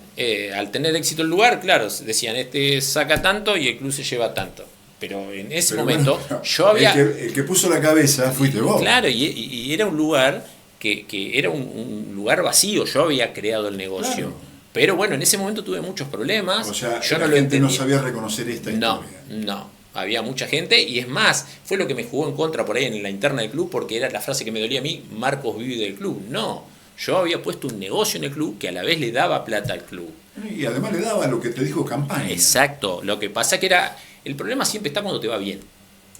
Al tener éxito el lugar, claro, decían, este saca tanto y el club se lleva tanto. Pero en ese momento bueno, yo había... El que puso la cabeza fuiste vos. Claro, y era un lugar que era un lugar vacío, yo había creado el negocio. Claro. Pero bueno, en ese momento tuve muchos problemas. O sea, yo la no lo gente no entendía. sabía reconocer esta historia. No, había mucha gente, y es más, fue lo que me jugó en contra por ahí en la interna del club, porque era la frase que me dolía a mí: Marcos vive del club. No, yo había puesto un negocio en el club que a la vez le daba plata al club. Y además le daba lo que te dijo campaña. Exacto, lo que pasa que el problema siempre está cuando te va bien.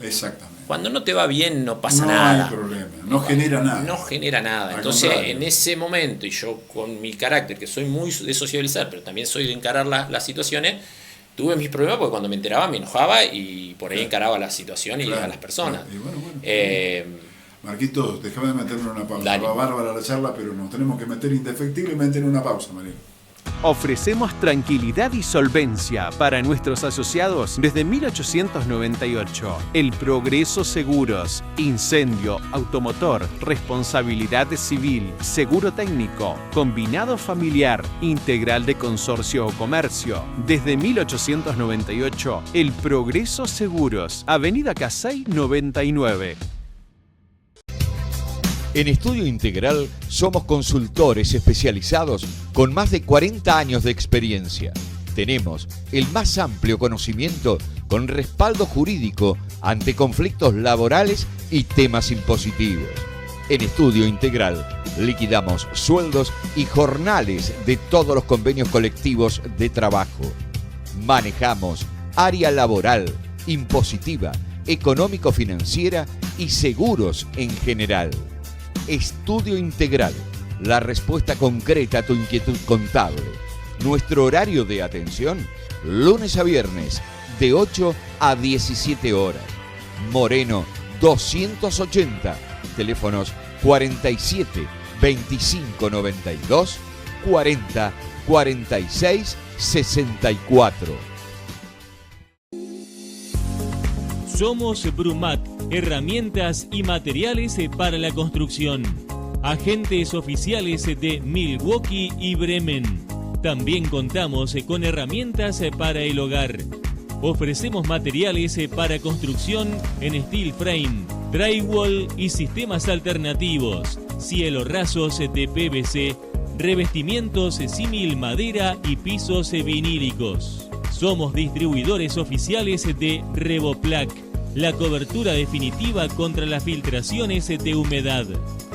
Exactamente. Cuando no te va bien no pasa no nada. No hay problema, no genera nada. No genera nada. Al Entonces, contrario. en ese momento, y yo con mi carácter, que soy muy de sociabilizar, pero también soy de encarar las situaciones, tuve mis problemas porque cuando me enteraba me enojaba y por ahí encaraba la situación y Claro, a las personas. claro. Y bueno. Marquitos, déjame meterme en una pausa. Dale. Va bárbara la charla, pero nos tenemos que meter indefectiblemente en una pausa, Mariano. Ofrecemos tranquilidad y solvencia para nuestros asociados desde 1898. El Progreso Seguros, incendio, automotor, responsabilidad civil, seguro técnico, combinado familiar, integral de consorcio o comercio. Desde 1898, El Progreso Seguros, Avenida Casey 99. En Estudio Integral somos consultores especializados con más de 40 años de experiencia. Tenemos el más amplio conocimiento con respaldo jurídico ante conflictos laborales y temas impositivos. En Estudio Integral liquidamos sueldos y jornales de todos los convenios colectivos de trabajo. Manejamos área laboral, impositiva, económico-financiera y seguros en general. Estudio Integral, la respuesta concreta a tu inquietud contable. Nuestro horario de atención, lunes a viernes, de 8 a 17 horas. Moreno 280, teléfonos 47 25 92 40 46 64. Somos Brumat, herramientas y materiales para la construcción. Agentes oficiales de Milwaukee y Bremen. También contamos con herramientas para el hogar. Ofrecemos materiales para construcción en steel frame, drywall y sistemas alternativos, cielo rasos de PVC, revestimientos símil madera y pisos vinílicos. Somos distribuidores oficiales de Revoplac, la cobertura definitiva contra las filtraciones de humedad.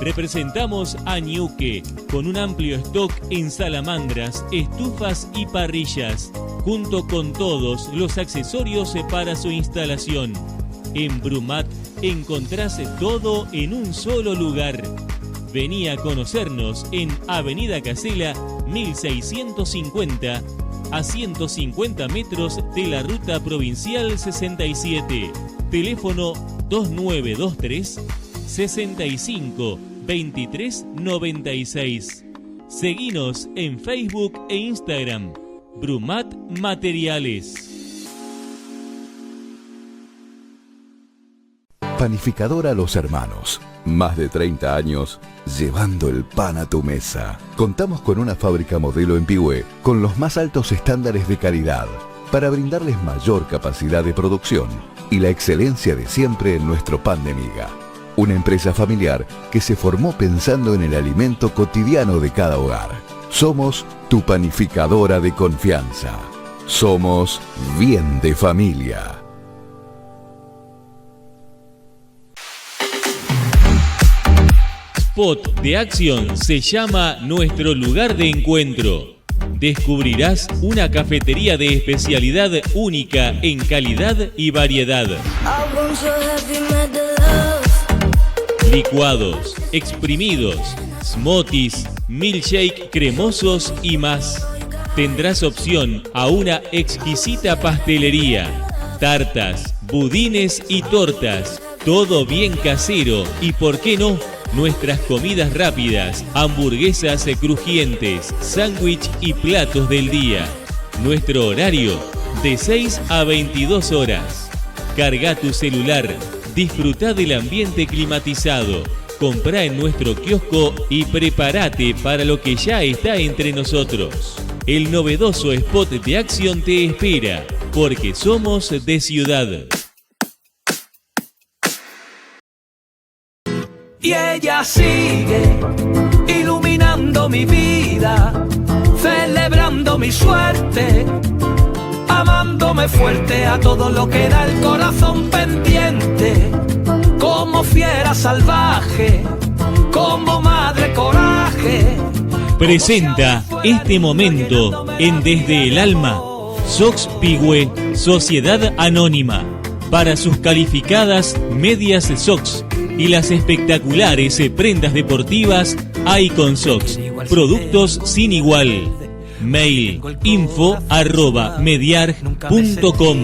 Representamos a Ñuque, con un amplio stock en salamandras, estufas y parrillas, junto con todos los accesorios para su instalación. En Brumat encontrás todo en un solo lugar. Vení a conocernos en Avenida Casela 1650, a 150 metros de la Ruta Provincial 67. Teléfono 2923 65 23 96. Seguinos en Facebook e Instagram. Brumat Materiales. Panificadora Los Hermanos. Más de 30 años llevando el pan a tu mesa. Contamos con una fábrica modelo en Pihue con los más altos estándares de calidad para brindarles mayor capacidad de producción y la excelencia de siempre en nuestro pan de miga. Una empresa familiar que se formó pensando en el alimento cotidiano de cada hogar. Somos tu panificadora de confianza. Somos bien de familia. Spot de Acción se llama Nuestro Lugar de Encuentro. Descubrirás una cafetería de especialidad única en calidad y variedad. Licuados, exprimidos, smoothies, milkshake cremosos y más. Tendrás opción a una exquisita pastelería, tartas, budines y tortas. Todo bien casero y, ¿por qué no?, nuestras comidas rápidas, hamburguesas crujientes, sándwich y platos del día. Nuestro horario de 6 a 22 horas. Carga tu celular, disfruta del ambiente climatizado, comprá en nuestro kiosco y prepárate para lo que ya está entre nosotros. El novedoso spot de Acción te espera, porque somos de ciudad. Y ella sigue iluminando mi vida, celebrando mi suerte, amándome fuerte a todo lo que da el corazón pendiente, como fiera salvaje, como madre coraje. Presenta este momento en Desde el Alma, Sox Pihue, Sociedad Anónima, para sus calificadas medias Sox y las espectaculares prendas deportivas Icon Sox, productos sin igual. Mail info@mediarg.com.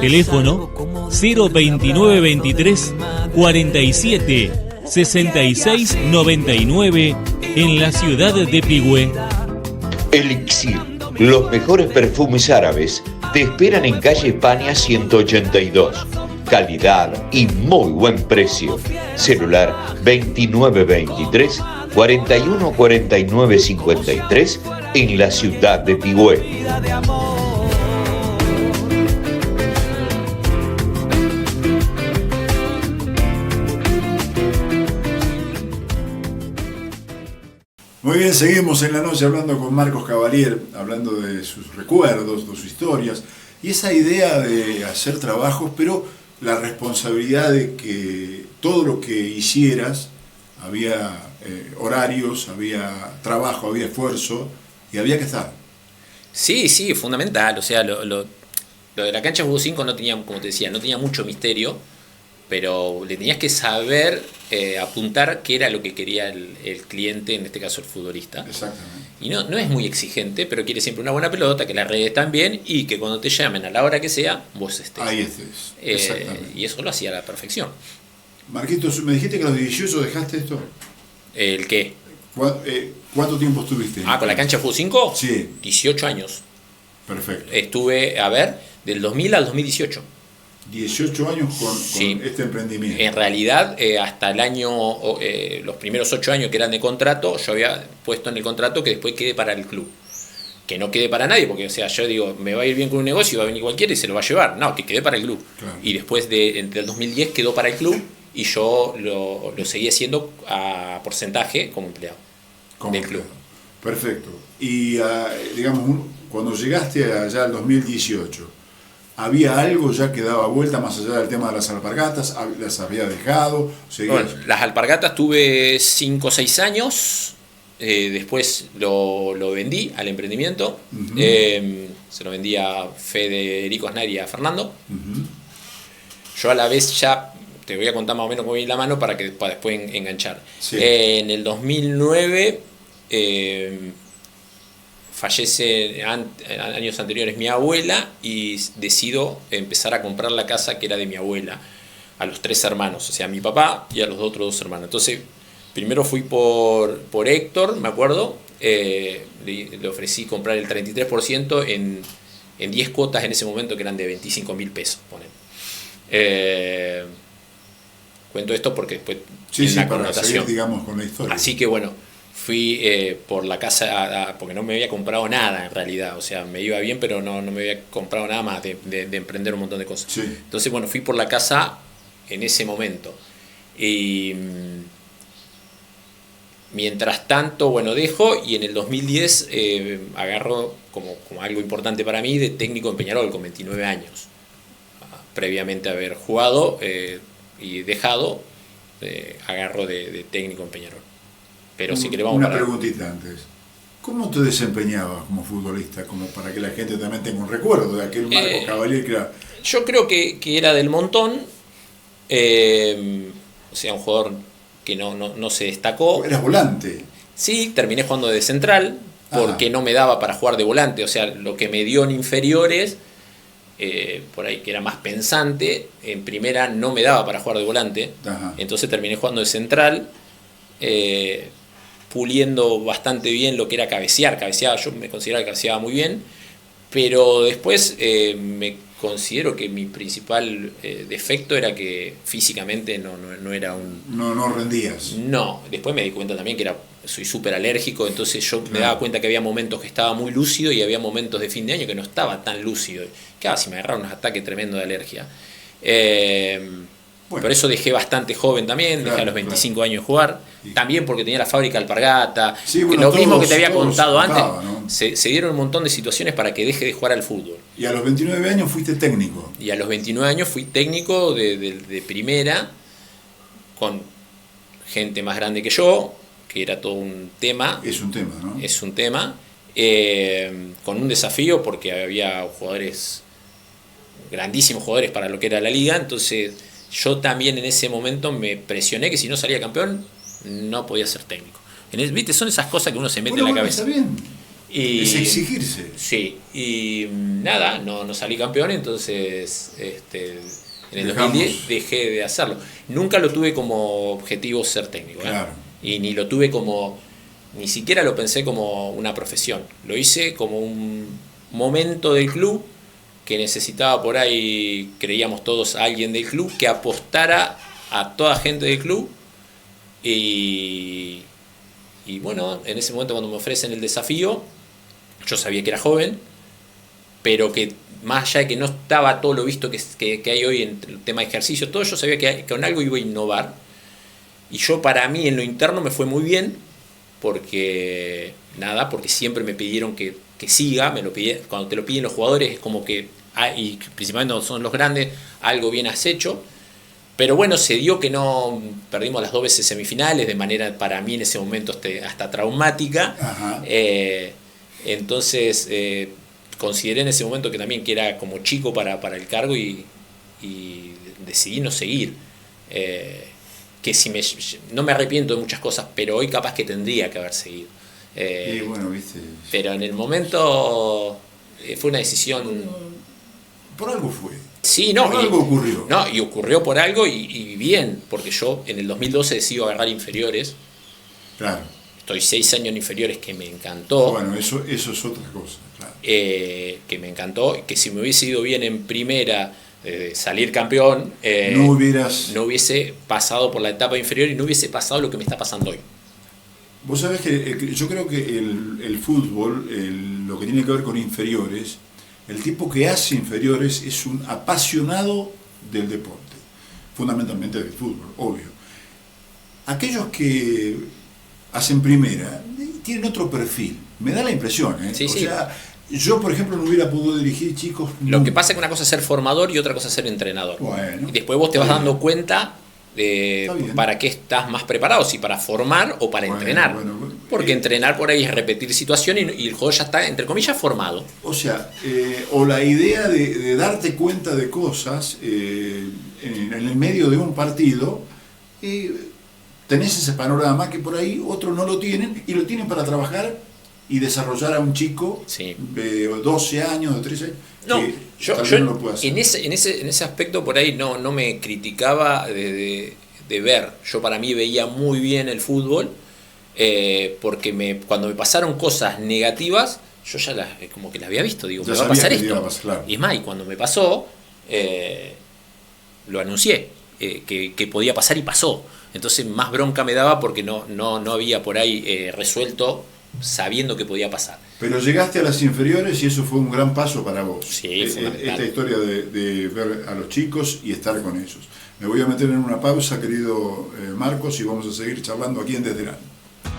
Teléfono 02923 47 6699 en la ciudad de Pigüé. Elixir, los mejores perfumes árabes, te esperan en calle España 182. Calidad y muy buen precio. Celular 2923 414953 en la ciudad de Pigüé. Muy bien, seguimos en la noche hablando con Marcos Cavalier, hablando de sus recuerdos, de sus historias, y esa idea de hacer trabajos, pero la responsabilidad de que todo lo que hicieras, había horarios, había trabajo, había esfuerzo, y había que estar. Sí, sí, fundamental. O sea, lo de la cancha de fútbol 5 no tenía, como te decía, no tenía mucho misterio, pero le tenías que saber apuntar qué era lo que quería el cliente, en este caso el futbolista. Exactamente. Y no es muy exigente, pero quiere siempre una buena pelota, que las redes están bien y que cuando te llamen a la hora que sea, vos estés. Ahí estés. Exactamente. Y eso lo hacía a la perfección. Marquitos, me dijiste que a los 18 dejaste esto. ¿El qué? ¿Cuánto tiempo estuviste? ¿Con la cancha de fútbol 5? Sí. 18 años. Perfecto. Estuve, del 2000 al 2018. 18 años con Sí. este emprendimiento. En realidad, hasta el año, los primeros 8 años que eran de contrato, yo había puesto en el contrato que después quede para el club. Que no quede para nadie, porque o sea, yo digo, me va a ir bien con un negocio, va a venir cualquiera y se lo va a llevar. No, que quede para el club. Claro. Y después del 2010 quedó para el club y yo lo seguí haciendo a porcentaje como empleado del club. Perfecto. Y digamos, cuando llegaste allá al 2018, ¿había algo ya que daba vuelta más allá del tema de las alpargatas? ¿Las había dejado? Bueno, las alpargatas tuve 5 o 6 años, después lo vendí al emprendimiento, se lo vendí a Federico Aznar y a Fernando. Yo a la vez ya, te voy a contar más o menos cómo viene la mano para después enganchar. Sí. En el 2009 fallece años anteriores mi abuela y decido empezar a comprar la casa que era de mi abuela a los 3 hermanos, o sea, a mi papá y a los otros 2 hermanos. Entonces, primero fui por Héctor, me acuerdo, le ofrecí comprar el 33% en 10 cuotas en ese momento que eran de 25.000 pesos. Cuento esto porque después sí, la para connotación. seguir, digamos, con la historia. Así que bueno, fui por la casa, porque no me había comprado nada en realidad, o sea, me iba bien, pero no me había comprado nada más de emprender un montón de cosas. Sí. Entonces, bueno, fui por la casa en ese momento. Y mientras tanto, bueno, dejo y en el 2010 agarro como algo importante para mí de técnico en Peñarol con 29 años. Previamente haber jugado y dejado, agarro de técnico en Peñarol. Pero si queremos una preguntita antes. ¿Cómo te desempeñabas como futbolista? Como para que la gente también tenga un recuerdo de aquel Marcos Cavalier que era... Yo creo que era del montón. O sea, un jugador que no se destacó. Eras volante. Sí, terminé jugando de central porque no me daba para jugar de volante. O sea, lo que me dio en inferiores, por ahí que era más pensante, en primera no me daba para jugar de volante. Ajá. Entonces terminé jugando de central, puliendo bastante bien lo que era cabecear. Yo me consideraba que cabeceaba muy bien, pero después me considero que mi principal defecto era que físicamente no era un... No rendías. No, después me di cuenta también que soy súper alérgico, entonces yo me daba cuenta que había momentos que estaba muy lúcido y había momentos de fin de año que no estaba tan lúcido. Casi me agarraron unos ataques tremendos de alergia. Por eso dejé bastante joven también, dejé a los 25 años jugar, también porque tenía la fábrica de alpargata, Sí, bueno, lo mismo que te todos había contado contaba, antes, ¿no? se dieron un montón de situaciones para que deje de jugar al fútbol. Y a los 29 años fuiste técnico. Y a los 29 años fui técnico de primera, con gente más grande que yo, que era todo un tema. Es un tema, ¿no? Es un tema, con un desafío porque había jugadores, grandísimos jugadores para lo que era la liga, entonces yo también en ese momento me presioné que si no salía campeón no podía ser técnico. ¿Viste? Son esas cosas que uno se mete en la cabeza. Está bien. Y, es exigirse. Sí, y nada, no salí campeón, entonces En el 2010 dejé de hacerlo. Nunca lo tuve como objetivo ser técnico. Claro. Y ni lo tuve ni siquiera lo pensé como una profesión. Lo hice como un momento del club que necesitaba por ahí, creíamos todos, a alguien del club que apostara a toda gente del club. Y bueno, en ese momento cuando me ofrecen el desafío, yo sabía que era joven, pero que más allá de que no estaba todo lo visto que hay hoy en el tema de ejercicio, todo, yo sabía que con algo iba a innovar. Y yo, para mí, en lo interno me fue muy bien, porque siempre me pidieron que siga, cuando te lo piden los jugadores es como que, y principalmente cuando son los grandes, algo bien has hecho. Pero bueno, se dio que no perdimos las 2 veces semifinales, de manera para mí en ese momento hasta traumática. Entonces consideré en ese momento que también que era como chico para el cargo y decidí no seguir. Que no me arrepiento de muchas cosas, pero hoy capaz que tendría que haber seguido. Y bueno, ¿viste? Pero en el momento fue una decisión... Por algo fue. Sí, no. Por algo ocurrió. No, y ocurrió por algo y bien, porque yo en el 2012 decido agarrar inferiores. Claro. Estoy 6 años en inferiores, que me encantó. Bueno, eso es otra cosa, claro. Que me encantó, que si me hubiese ido bien en primera, salir campeón, no hubiese pasado por la etapa inferior y no hubiese pasado lo que me está pasando hoy. Vos sabés que yo creo que el fútbol, lo que tiene que ver con inferiores, el tipo que hace inferiores es un apasionado del deporte, fundamentalmente del fútbol, obvio. Aquellos que hacen primera tienen otro perfil, me da la impresión, ¿eh? Sí, o sí. sea, yo por ejemplo no hubiera podido dirigir chicos. Lo que pasa es que una cosa es ser formador y otra cosa es ser entrenador. Bueno, y después vos te vas dando cuenta de para qué estás más preparado, si para formar o para entrenar. Porque entrenar por ahí es repetir situaciones y el juego ya está, entre comillas, formado. O sea, o la idea de darte cuenta de cosas en el medio de un partido, tenés ese panorama que por ahí otros no lo tienen y lo tienen para trabajar y desarrollar a un chico de 12 años, de 13 años. No, yo no lo puedo hacer. en ese aspecto por ahí no me criticaba de ver. Yo para mí veía muy bien el fútbol, porque cuando me pasaron cosas negativas, yo ya como que las había visto, digo, ya me va a pasar esto. Claro. Y es más, y cuando me pasó, lo anuncié, que podía pasar y pasó. Entonces más bronca me daba porque no había por ahí resuelto sabiendo que podía pasar. Pero llegaste a las inferiores y eso fue un gran paso para vos. Sí, esta historia de ver a los chicos y estar con ellos. Me voy a meter en una pausa, querido Marcos, y vamos a seguir charlando aquí en Desde el Alma.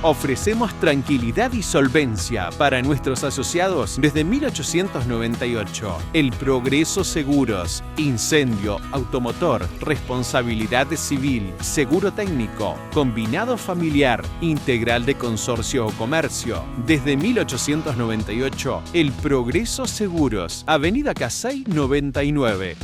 Ofrecemos tranquilidad y solvencia para nuestros asociados desde 1898. El Progreso Seguros, incendio, automotor, responsabilidad civil, seguro técnico, combinado familiar, integral de consorcio o comercio. Desde 1898, El Progreso Seguros, Avenida Casay 99.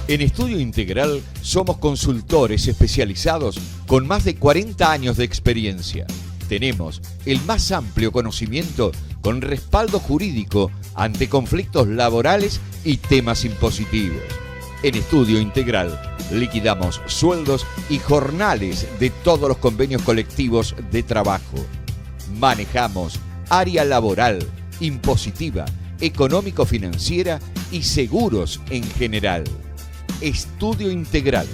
En Estudio Integral somos consultores especializados con más de 40 años de experiencia. Tenemos el más amplio conocimiento con respaldo jurídico ante conflictos laborales y temas impositivos. En Estudio Integral liquidamos sueldos y jornales de todos los convenios colectivos de trabajo. Manejamos área laboral, impositiva, económico-financiera y seguros en general. Estudio Integral,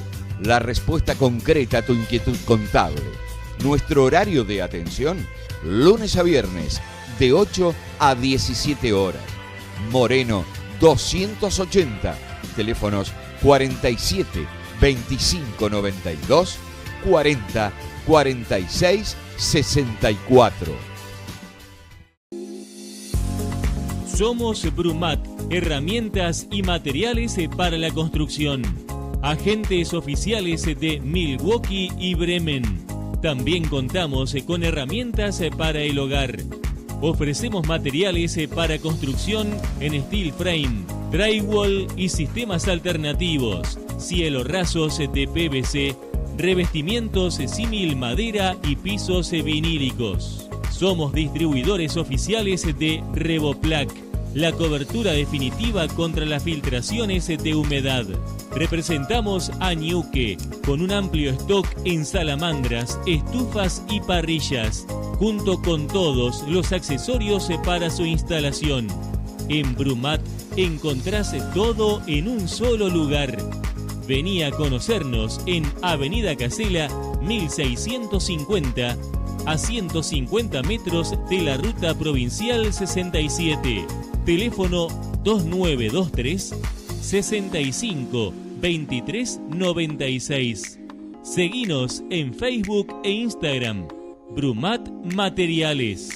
la respuesta concreta a tu inquietud contable. Nuestro horario de atención, lunes a viernes, de 8 a 17 horas. Moreno 280, teléfonos 47 25 92 40 46 64. Somos Brumat, herramientas y materiales para la construcción. Agentes oficiales de Milwaukee y Bremen. También contamos con herramientas para el hogar. Ofrecemos materiales para construcción en steel frame, drywall y sistemas alternativos, cielo rasos de PVC, revestimientos símil madera y pisos vinílicos. Somos distribuidores oficiales de Revoplac, la cobertura definitiva contra las filtraciones de humedad. Representamos a Ñuque, con un amplio stock en salamandras, estufas y parrillas, junto con todos los accesorios para su instalación. En Brumat encontrás todo en un solo lugar. Vení a conocernos en Avenida Casela 1650, a 150 metros de la Ruta Provincial 67. Teléfono 2923 65 23 96. Seguinos en Facebook e Instagram. Brumat Materiales.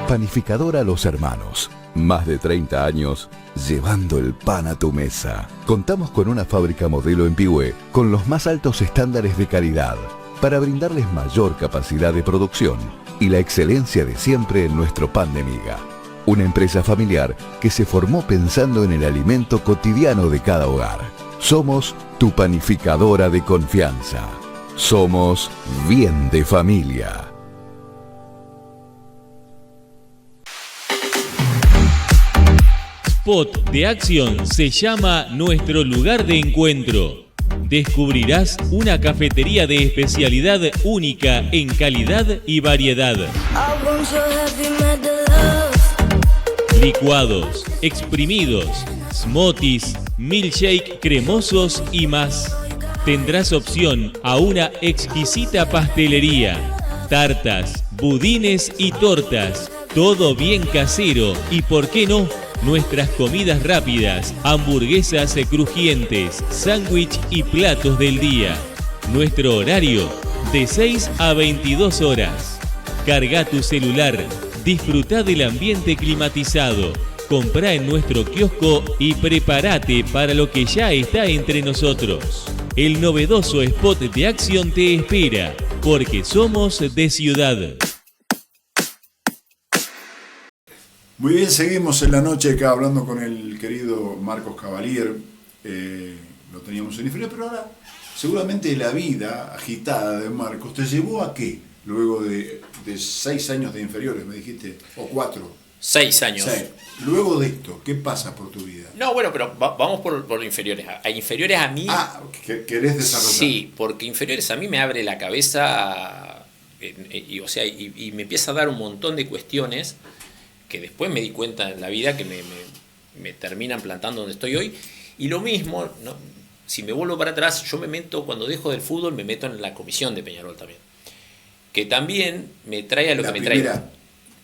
Panificadora Los Hermanos. Más de 30 años llevando el pan a tu mesa. Contamos con una fábrica modelo en Pihue con los más altos estándares de calidad para brindarles mayor capacidad de producción y la excelencia de siempre en nuestro pan de miga. Una empresa familiar que se formó pensando en el alimento cotidiano de cada hogar. Somos tu panificadora de confianza. Somos bien de familia. Spot de acción se llama Nuestro Lugar de Encuentro. Descubrirás una cafetería de especialidad única en calidad y variedad. Licuados, exprimidos, smoothies, milkshake cremosos y más. Tendrás opción a una exquisita pastelería, tartas, budines y tortas. Todo bien casero y, ¿por qué no?, nuestras comidas rápidas, hamburguesas crujientes, sándwich y platos del día. Nuestro horario de 6 a 22 horas. Carga tu celular, disfruta del ambiente climatizado, comprá en nuestro kiosco y prepárate para lo que ya está entre nosotros. El novedoso spot de acción te espera, porque somos de ciudad. Muy bien, seguimos en la noche acá hablando con el querido Marcos Cavalier. Lo teníamos en inferior, pero ahora seguramente la vida agitada de Marcos te llevó a qué, luego de 6 años de inferiores, me dijiste, o 4. 6 años. 6. Luego de esto, ¿qué pasa por tu vida? No, bueno, pero vamos por inferiores. A inferiores a mí... ¿Querés desarrollar? Sí, porque inferiores a mí me abre la cabeza y me empieza a dar un montón de cuestiones que después me di cuenta en la vida que me terminan plantando donde estoy hoy. Y lo mismo, ¿no? Si me vuelvo para atrás, yo me meto, cuando dejo del fútbol, me meto en la comisión de Peñarol también. Que también me trae a lo que me trae.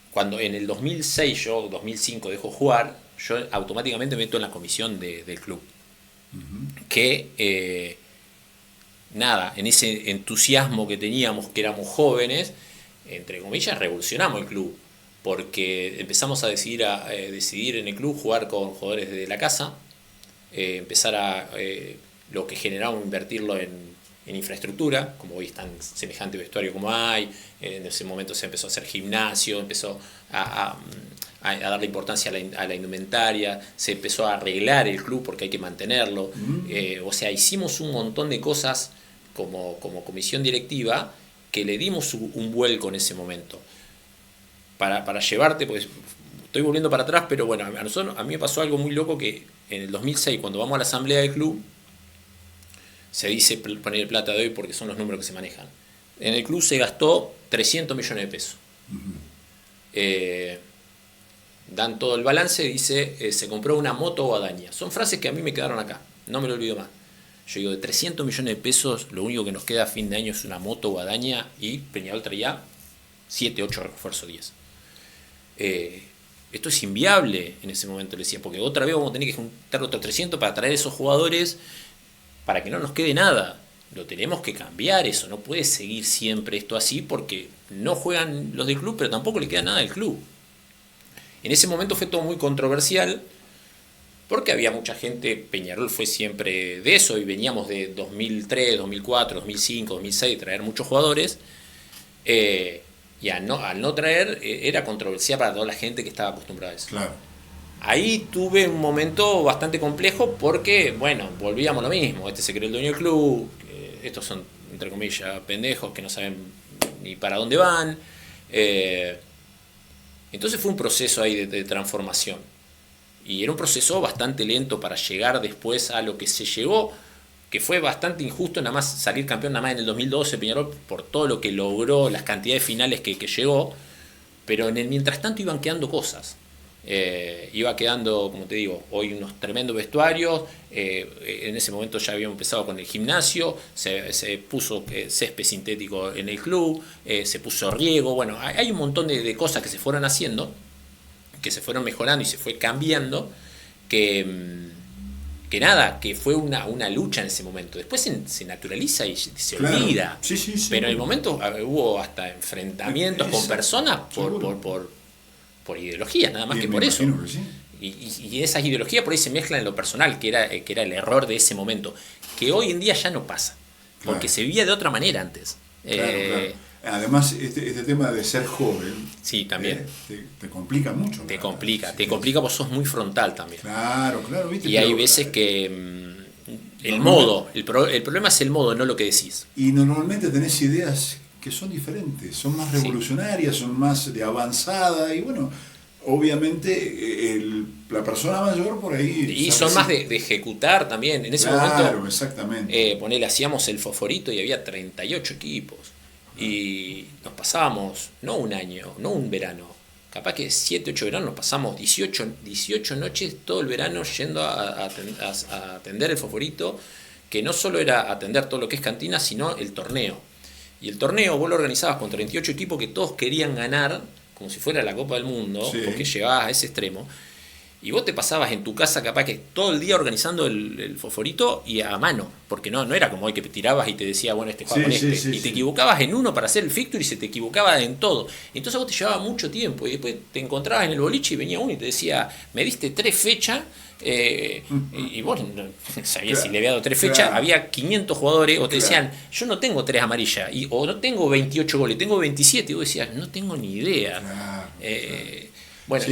Cuando en el 2006, yo 2005 dejo jugar, yo automáticamente me meto en la comisión del club. Uh-huh. Que, en ese entusiasmo que teníamos, que éramos jóvenes, entre comillas, revolucionamos el club. Porque empezamos a decidir en el club jugar con jugadores de la casa, empezar a lo que generamos invertirlo en infraestructura, como hoy es tan semejante vestuario como hay. En ese momento se empezó a hacer gimnasio, empezó a darle importancia a la indumentaria, se empezó a arreglar el club porque hay que mantenerlo. O sea, hicimos un montón de cosas como comisión directiva que le dimos un vuelco en ese momento. Para llevarte, pues estoy volviendo para atrás, pero bueno, a mí me pasó algo muy loco que en el 2006, cuando vamos a la asamblea del club, se dice poner el plata de hoy porque son los números que se manejan. En el club se gastó 300 millones de pesos. Uh-huh. Dan todo el balance, dice, se compró una moto guadaña. Son frases que a mí me quedaron acá, no me lo olvido más. Yo digo, de 300 millones de pesos, lo único que nos queda a fin de año es una moto guadaña y Peñarol traía 7, 8 refuerzos 10. Esto es inviable en ese momento, le decía, porque otra vez vamos a tener que juntar otros 300 para traer esos jugadores para que no nos quede nada. Lo tenemos que cambiar eso, no puede seguir siempre esto así porque no juegan los del club, pero tampoco le queda nada del club. En ese momento fue todo muy controversial porque había mucha gente, Peñarol fue siempre de eso y veníamos de 2003, 2004, 2005, 2006 de traer muchos jugadores. Y al no traer, era controversial para toda la gente que estaba acostumbrada a eso. Claro. Ahí tuve un momento bastante complejo porque, bueno, volvíamos a lo mismo. Se creó el dueño del club, estos son, entre comillas, pendejos que no saben ni para dónde van. Entonces fue un proceso ahí de transformación. Y era un proceso bastante lento para llegar después a lo que se llegó, que fue bastante injusto nada más salir campeón nada más en el 2012 Peñarol por todo lo que logró, las cantidades finales que llegó, pero mientras tanto iban quedando cosas. Iba quedando, como te digo, hoy unos tremendos vestuarios, en ese momento ya habíamos empezado con el gimnasio, se puso césped sintético en el club, se puso riego, bueno, hay un montón de cosas que se fueron haciendo, que se fueron mejorando y se fue cambiando, que nada, que fue una lucha en ese momento. Después se naturaliza y se olvida. Sí, pero en el momento hubo hasta enfrentamientos con personas por ideologías, nada más que por eso. Que sí. Y esas ideologías por ahí se mezclan en lo personal, que era el error de ese momento, que hoy en día ya no pasa, porque se vivía de otra manera antes. Claro. Además, este tema de ser joven, sí, también te complica mucho. Te complica porque sos muy frontal también. Claro, ¿viste? Y hay veces que el problema es el modo, no lo que decís. Y normalmente tenés ideas que son diferentes, son más revolucionarias, son más de avanzada, y bueno, obviamente la persona mayor por ahí... Y son más de ejecutar también. En ese momento, claro, exactamente. Ponele, hacíamos el fosforito y había 38 equipos. Y nos pasábamos, no un año, no un verano, capaz que 7, 8 veranos, nos pasamos 18 noches todo el verano yendo a atender el fosforito, que no solo era atender todo lo que es cantina, sino el torneo. Y el torneo vos lo organizabas con 38 equipos que todos querían ganar, como si fuera la Copa del Mundo, sí, porque llegabas a ese extremo. Y vos te pasabas en tu casa capaz que todo el día organizando el fosforito y a mano, porque no era como hoy que tirabas y te decía, bueno, este juega con este. Y te equivocabas en uno para hacer el fixture y se te equivocaba en todo. Entonces vos te llevaba mucho tiempo y después te encontrabas en el boliche y venía uno y te decía, me diste 3 fechas, y vos no sabías si le había dado 3 fechas, había 500 jugadores, o te decían, yo no tengo 3 amarillas, o no tengo 28 goles, tengo 27, y vos decías, no tengo ni idea. Bueno,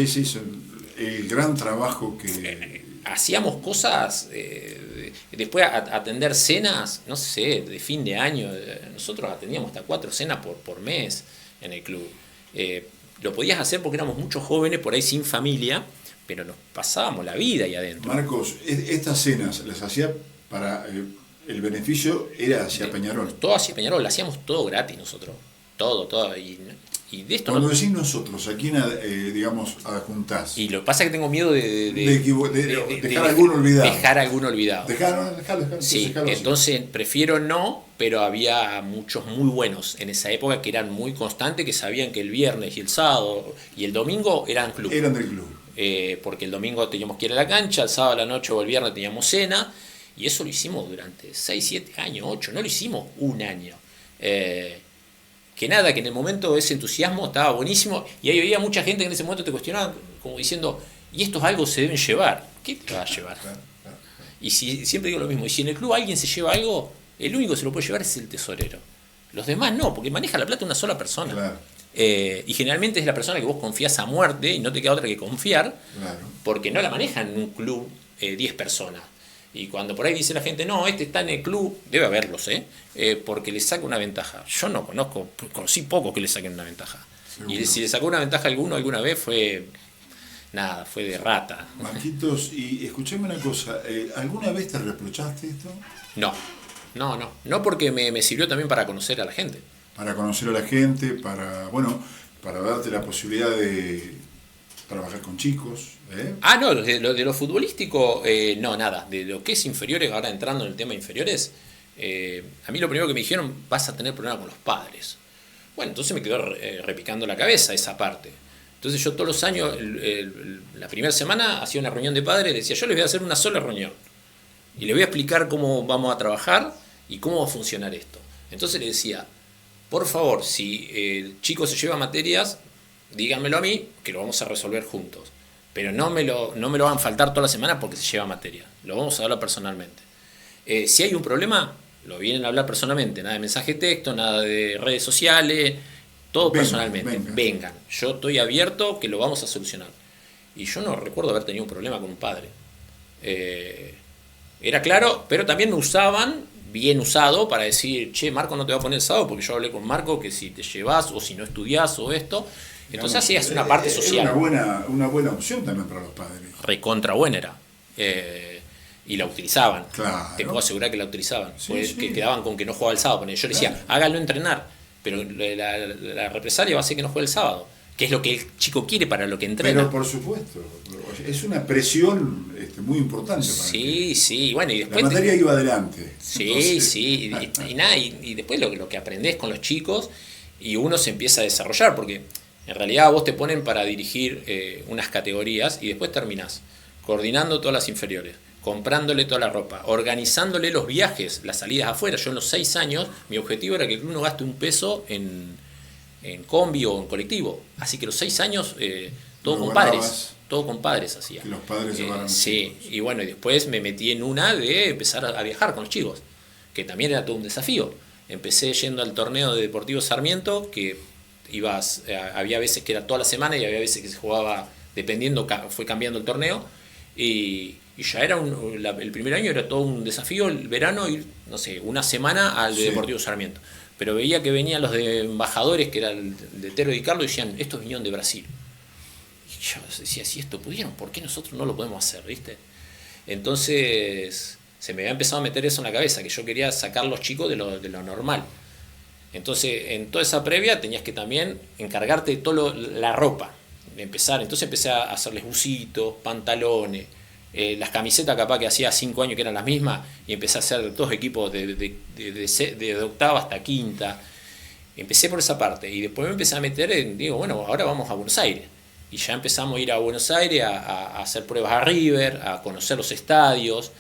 el gran trabajo que... hacíamos cosas, después atender cenas, no sé, de fin de año, nosotros atendíamos hasta 4 cenas por mes en el club. Lo podías hacer porque éramos muchos jóvenes, por ahí sin familia, pero nos pasábamos la vida ahí adentro. Marcos, estas cenas las hacía para... el beneficio era hacia Peñarol. Todo hacia Peñarol, hacíamos todo gratis nosotros, todo. Y de esto cuando decís nosotros, ¿a quién digamos adjuntás? Y lo que pasa es que tengo miedo de dejar alguno olvidado. Dejar alguno olvidado. Dejarlo, sí, entonces prefiero no, pero había muchos muy buenos en esa época que eran muy constantes, que sabían que el viernes y el sábado y el domingo eran club. Eran del club. Porque el domingo teníamos que ir a la cancha, el sábado a la noche o el viernes teníamos cena, y eso lo hicimos durante 6, 7 años, 8, no lo hicimos un año. Que nada, que en el momento ese entusiasmo estaba buenísimo, y ahí había mucha gente que en ese momento te cuestionaba como diciendo, y estos algo se deben llevar. ¿Qué te va a llevar? Claro. Y siempre digo lo mismo, y si en el club alguien se lleva algo, el único que se lo puede llevar es el tesorero. Los demás no, porque maneja la plata una sola persona. Claro. Y generalmente es la persona que vos confías a muerte y no te queda otra que confiar, porque no la manejan en un club 10 personas. Y cuando por ahí dice la gente, no, este está en el club, debe haberlos, porque le saca una ventaja. Yo no conocí pocos que le saquen una ventaja. Seguro. Y si le sacó una ventaja a alguno alguna vez fue de rata. Marquitos, y escuchame una cosa, ¿alguna vez te reprochaste esto? No, porque me sirvió también para conocer a la gente. Para conocer a la gente, para darte la posibilidad de trabajar con chicos. No, de lo futbolístico, no, nada. De lo que es inferiores, ahora entrando en el tema inferiores, a mí lo primero que me dijeron, vas a tener problemas con los padres. Bueno, entonces me quedó repicando la cabeza esa parte. Entonces yo todos los años, la primera semana, hacía una reunión de padres y decía, yo les voy a hacer una sola reunión. Y les voy a explicar cómo vamos a trabajar y cómo va a funcionar esto. Entonces le decía, por favor, si el chico se lleva materias, díganmelo a mí, que lo vamos a resolver juntos. Pero no me lo van a faltar toda la semana porque se lleva materia. Lo vamos a hablar personalmente. Si hay un problema, lo vienen a hablar personalmente. Nada de mensaje de texto, nada de redes sociales, todo personalmente. Vengan. Yo estoy abierto, que lo vamos a solucionar. Y yo no recuerdo haber tenido un problema con un padre. Era claro, pero también me usaban bien usado para decir, che, Marco no te va a poner el sábado porque yo hablé con Marco que si te llevas o si no estudiás o esto. Entonces así es una parte social. Es una buena opción también para los padres. Recontra buena era. Y la utilizaban. Claro. Te puedo asegurar que la utilizaban. Sí, Pues sí. que quedaban con que no jugaba el sábado. Yo le decía, háganlo entrenar, pero la represalia va a ser que no juegue el sábado. Que es lo que el chico quiere para lo que entrena. Pero por supuesto, es una presión muy importante para Sí, sí, y bueno, y después... la materia iba adelante. Sí, Entonces, sí, y nada, y después lo que aprendés con los chicos y uno se empieza a desarrollar, porque en realidad vos te ponen para dirigir unas categorías y después terminás coordinando todas las inferiores, comprándole toda la ropa, organizándole los viajes, las salidas afuera. Yo en los 6 años, mi objetivo era que el club no gaste un peso en combi o en colectivo. Así que los 6 años, todo con padres hacía. Que los padres llevaran sí, y bueno, y después me metí en una de empezar a viajar con los chicos, que también era todo un desafío. Empecé yendo al torneo de Deportivo Sarmiento, que había veces que era toda la semana y había veces que se jugaba, dependiendo, fue cambiando el torneo, y ya era el primer año era todo un desafío, el verano ir, no sé, una semana al de Deportivo Sarmiento. Pero veía que venían los de embajadores, que era el de Tero y Carlos, y decían, estos vinieron de Brasil. Y yo decía, si esto pudieron, ¿por qué nosotros no lo podemos hacer? ¿Viste? Entonces se me había empezado a meter eso en la cabeza, que yo quería sacar los chicos de lo normal. Entonces, en toda esa previa tenías que también encargarte de toda la ropa. Entonces empecé a hacerles bucitos, pantalones, las camisetas capaz que hacía 5 años que eran las mismas, y empecé a hacer todos equipos de octava hasta quinta. Empecé por esa parte y después me empecé a meter digo, bueno, ahora vamos a Buenos Aires. Y ya empezamos a ir a Buenos Aires a hacer pruebas a River, a conocer los estadios,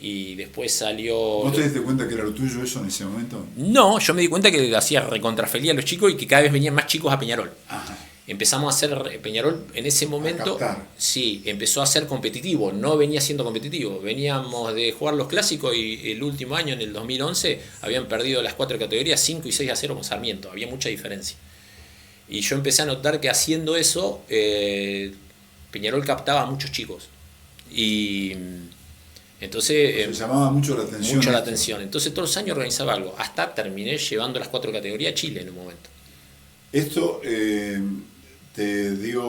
y después salió... ¿Vos te diste cuenta que era lo tuyo eso en ese momento? No, yo me di cuenta que hacía recontrafeliz a los chicos y que cada vez venían más chicos a Peñarol. Ajá. Empezamos a hacer Peñarol en ese momento, captar. sí, empezó a ser competitivo, no venía siendo competitivo, veníamos de jugar los clásicos y el último año, en el 2011, habían perdido las 4 categorías 5 y 6-0 con Sarmiento, había mucha diferencia. Y yo empecé a notar que haciendo eso, Peñarol captaba a muchos chicos. Y entonces... Se llamaba mucho la atención. Mucho la atención. Entonces todos los años organizaba algo, hasta terminé llevando las 4 categorías a Chile en un momento. Esto te dio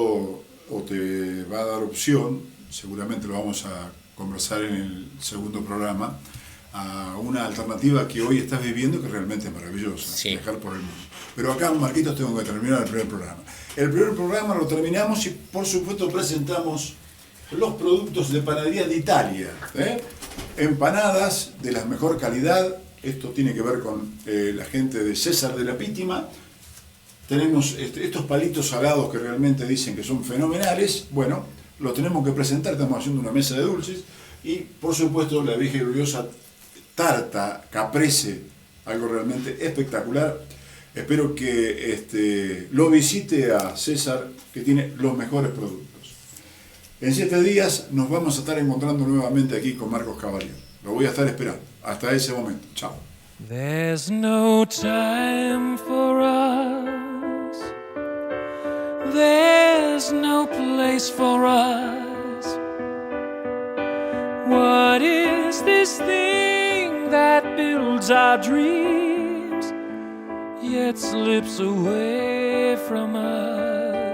o te va a dar opción, seguramente lo vamos a conversar en el segundo programa, a una alternativa que hoy estás viviendo que realmente es maravillosa, sí. Viajar por el mundo. Pero acá, Marquitos, tengo que terminar el primer programa. El primer programa lo terminamos y por supuesto presentamos los productos de Panaderías de Italia, empanadas de la mejor calidad. Esto tiene que ver con la gente de César de la Pítima. Tenemos estos palitos salados que realmente dicen que son fenomenales. Bueno, los tenemos que presentar, estamos haciendo una mesa de dulces. Y por supuesto la vieja y gloriosa tarta caprese, algo realmente espectacular. Espero que lo visite a César, que tiene los mejores productos. En 7 días nos vamos a estar encontrando nuevamente aquí con Marcos Cavalier. Lo voy a estar esperando. Hasta ese momento. Chao. There's no time for us. There's no place for us. What is this thing that builds our dreams, yet slips away from us?